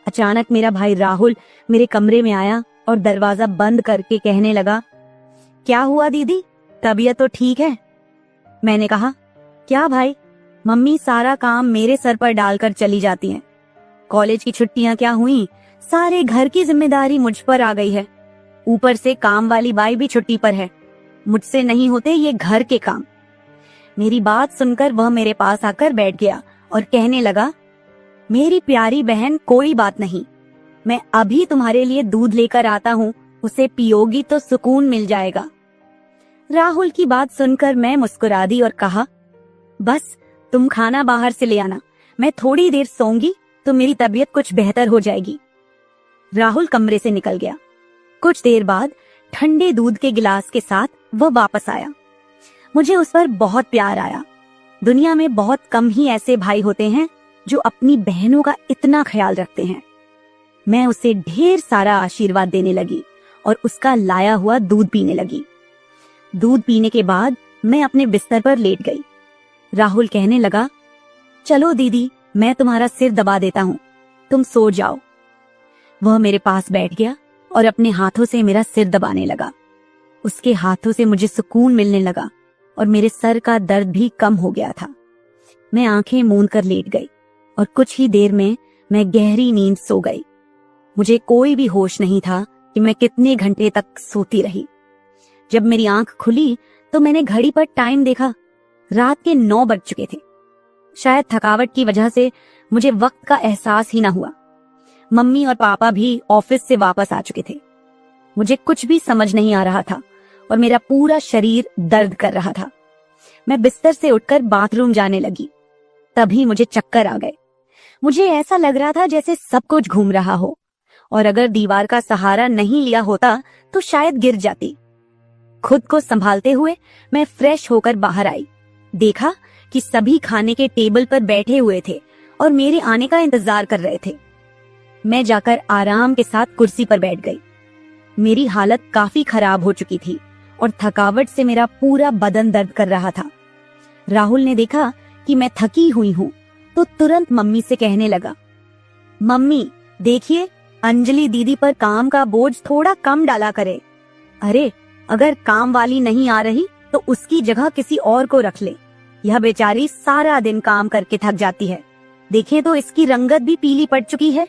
अचानक मेरा भाई राहुल मेरे कमरे में आया और दरवाजा बंद करके कहने लगा, क्या हुआ दीदी, तबीयत तो ठीक है? मैंने कहा, क्या भाई, मम्मी सारा काम मेरे सर पर डालकर चली जाती हैं। कॉलेज की छुट्टियां क्या हुई, सारे घर की जिम्मेदारी मुझ पर आ गई है। ऊपर से काम वाली बाई भी छुट्टी पर है। मुझसे नहीं होते ये घर के काम। मेरी बात सुनकर वह मेरे पास आकर बैठ गया और कहने लगा, मेरी प्यारी बहन, कोई बात नहीं, मैं अभी तुम्हारे लिए दूध लेकर आता हूँ, उसे पियोगी तो सुकून मिल जाएगा। राहुल की बात सुनकर मैं मुस्कुरा दी और कहा, बस तुम खाना बाहर से ले आना, मैं थोड़ी देर सोऊंगी तो मेरी तबीयत कुछ बेहतर हो जाएगी। राहुल कमरे से निकल गया। कुछ देर बाद ठंडे दूध के गिलास के साथ वह वापस आया। मुझे उस पर बहुत प्यार आया। दुनिया में बहुत कम ही ऐसे भाई होते हैं जो अपनी बहनों का इतना ख्याल रखते हैं। मैं उसे ढेर सारा आशीर्वाद देने लगी और उसका लाया हुआ दूध पीने लगी। दूध पीने के बाद मैं अपने बिस्तर पर लेट गई। राहुल कहने लगा, चलो दीदी, मैं तुम्हारा सिर दबा देता हूँ, तुम सो जाओ। वह मेरे पास बैठ गया और अपने हाथों से मेरा सिर दबाने लगा। उसके हाथों से मुझे सुकून मिलने लगा और मेरे सर का दर्द भी कम हो गया था। मैं आंखें मूंद कर लेट गई और कुछ ही देर में मैं गहरी नींद सो गई। मुझे कोई भी होश नहीं था कि मैं कितने घंटे तक सोती रही। जब मेरी आंख खुली तो मैंने घड़ी पर टाइम देखा। रात के 9 बज चुके थे। शायद थकावट की वजह से मुझे वक्त का एहसास ही ना हुआ। मम्मी और पापा भी ऑफिस से वापस आ चुके थे। मुझे कुछ भी समझ नहीं आ रहा था और मेरा पूरा शरीर दर्द कर रहा था। मैं बिस्तर से उठकर बाथरूम जाने लगी। तभी मुझे चक्कर आ गए। मुझे ऐसा लग रहा था जैसे सब कुछ घूम रहा हो और अगर दीवार का सहारा नहीं लिया होता तो शायद गिर जाती। खुद को संभालते हुए मैं फ्रेश होकर बाहर आई। देखा कि सभी खाने के टेबल पर बैठे हुए थे और मेरे आने का इंतजार कर रहे थे। मैं जाकर आराम के साथ कुर्सी पर बैठ गई। मेरी हालत काफी खराब हो चुकी थी और थकावट से मेरा पूरा बदन दर्द कर रहा था। राहुल ने देखा कि मैं थकी हुई हूँ तो तुरंत मम्मी से कहने लगा, मम्मी देखिए, अंजलि दीदी पर काम का बोझ थोड़ा कम डाला करे। अरे, अगर काम वाली नहीं आ रही तो उसकी जगह किसी और को रख ले। यह बेचारी सारा दिन काम करके थक जाती है। देखिए तो इसकी रंगत भी पीली पड़ चुकी है।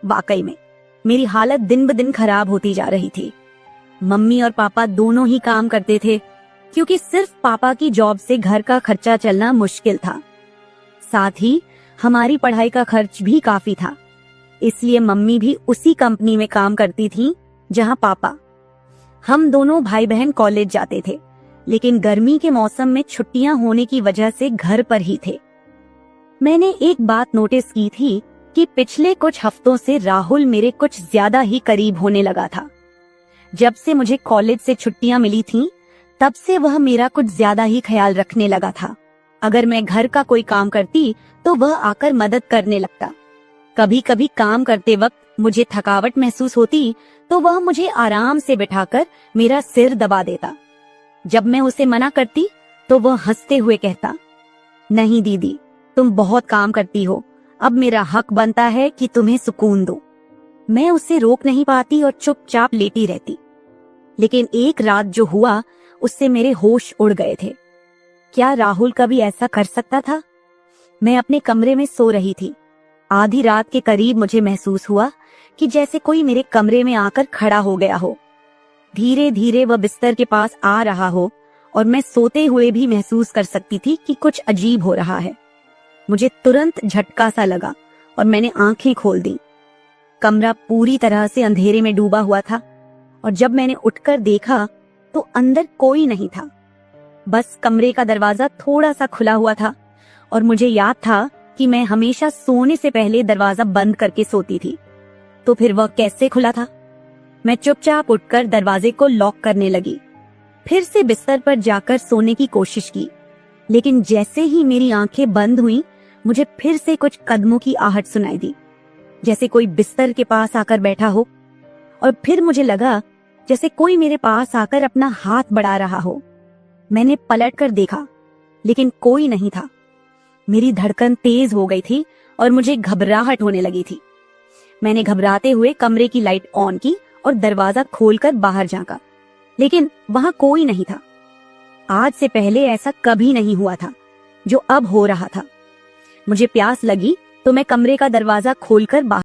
वाकई में मेरी हालत दिन ब दिन खराब होती जा रही थी। मम्मी और पापा दोनों ही काम करते थे क्योंकि सिर्फ पापा की जॉब से घर का खर्चा चलना मुश्किल था। साथ ही हमारी पढ़ाई का खर्च भी काफी था। इसलिए मम्मी भी उसी कंपनी में काम करती थी जहां पापा। हम दोनों भाई बहन कॉलेज जाते थे, लेकिन गर्मी के मौसम में छुट्टियां होने की वजह से घर पर ही थे। मैंने एक बात नोटिस की थी कि पिछले कुछ हफ्तों से राहुल मेरे कुछ ज्यादा ही करीब होने लगा था। जब से मुझे कॉलेज से छुट्टियां मिली थीं, तब से वह मेरा कुछ ज्यादा ही ख्याल रखने लगा था। अगर मैं घर का कोई काम करती तो वह आकर मदद करने लगता। कभी कभी काम करते वक्त मुझे थकावट महसूस होती तो वह मुझे आराम से बिठाकर मेरा सिर दबा देता। जब मैं उसे मना करती तो वह हंसते हुए कहता, नहीं दीदी, तुम बहुत काम करती हो, अब मेरा हक बनता है कि तुम्हें सुकून दो। मैं उसे रोक नहीं पाती और चुपचाप लेटी रहती। लेकिन एक रात जो हुआ उससे मेरे होश उड़ गए थे। क्या राहुल कभी ऐसा कर सकता था? मैं अपने कमरे में सो रही थी। आधी रात के करीब मुझे महसूस हुआ कि जैसे कोई मेरे कमरे में आकर खड़ा हो गया हो। धीरे धीरे वह बिस्तर के पास आ रहा हो और मैं सोते हुए भी महसूस कर सकती थी कि कुछ अजीब हो रहा है। मुझे तुरंत झटका सा लगा और मैंने आंखें खोल दी। कमरा पूरी तरह से अंधेरे में डूबा हुआ था और जब मैंने उठकर देखा तो अंदर कोई नहीं था। बस कमरे का दरवाजा थोड़ा सा खुला हुआ था और मुझे याद था कि मैं हमेशा सोने से पहले दरवाजा बंद करके सोती थी। तो फिर वह कैसे खुला था? मैं चुपचाप उठकर दरवाजे को लॉक करने लगी। फिर से बिस्तर पर जाकर सोने की कोशिश की, लेकिन जैसे ही मेरी आंखें बंद हुईं, मुझे फिर से कुछ कदमों की आहट सुनाई दी। जैसे कोई बिस्तर के पास आकर बैठा हो, और फिर मुझे लगा जैसे कोई मेरे पास आकर अपना हाथ बढ़ा रहा हो। मैंने पलटकर देखा, लेकिन कोई नहीं था। मेरी धड़कन तेज हो गई थी और मुझे घबराहट होने लगी थी। मैंने घबराते हुए कमरे की लाइट ऑन की और दरवाजा खोलकर बाहर झांका, लेकिन वहां कोई नहीं था। आज से पहले ऐसा कभी नहीं हुआ था जो अब हो रहा था। मुझे प्यास लगी तो मैं कमरे का दरवाजा खोलकर बाहर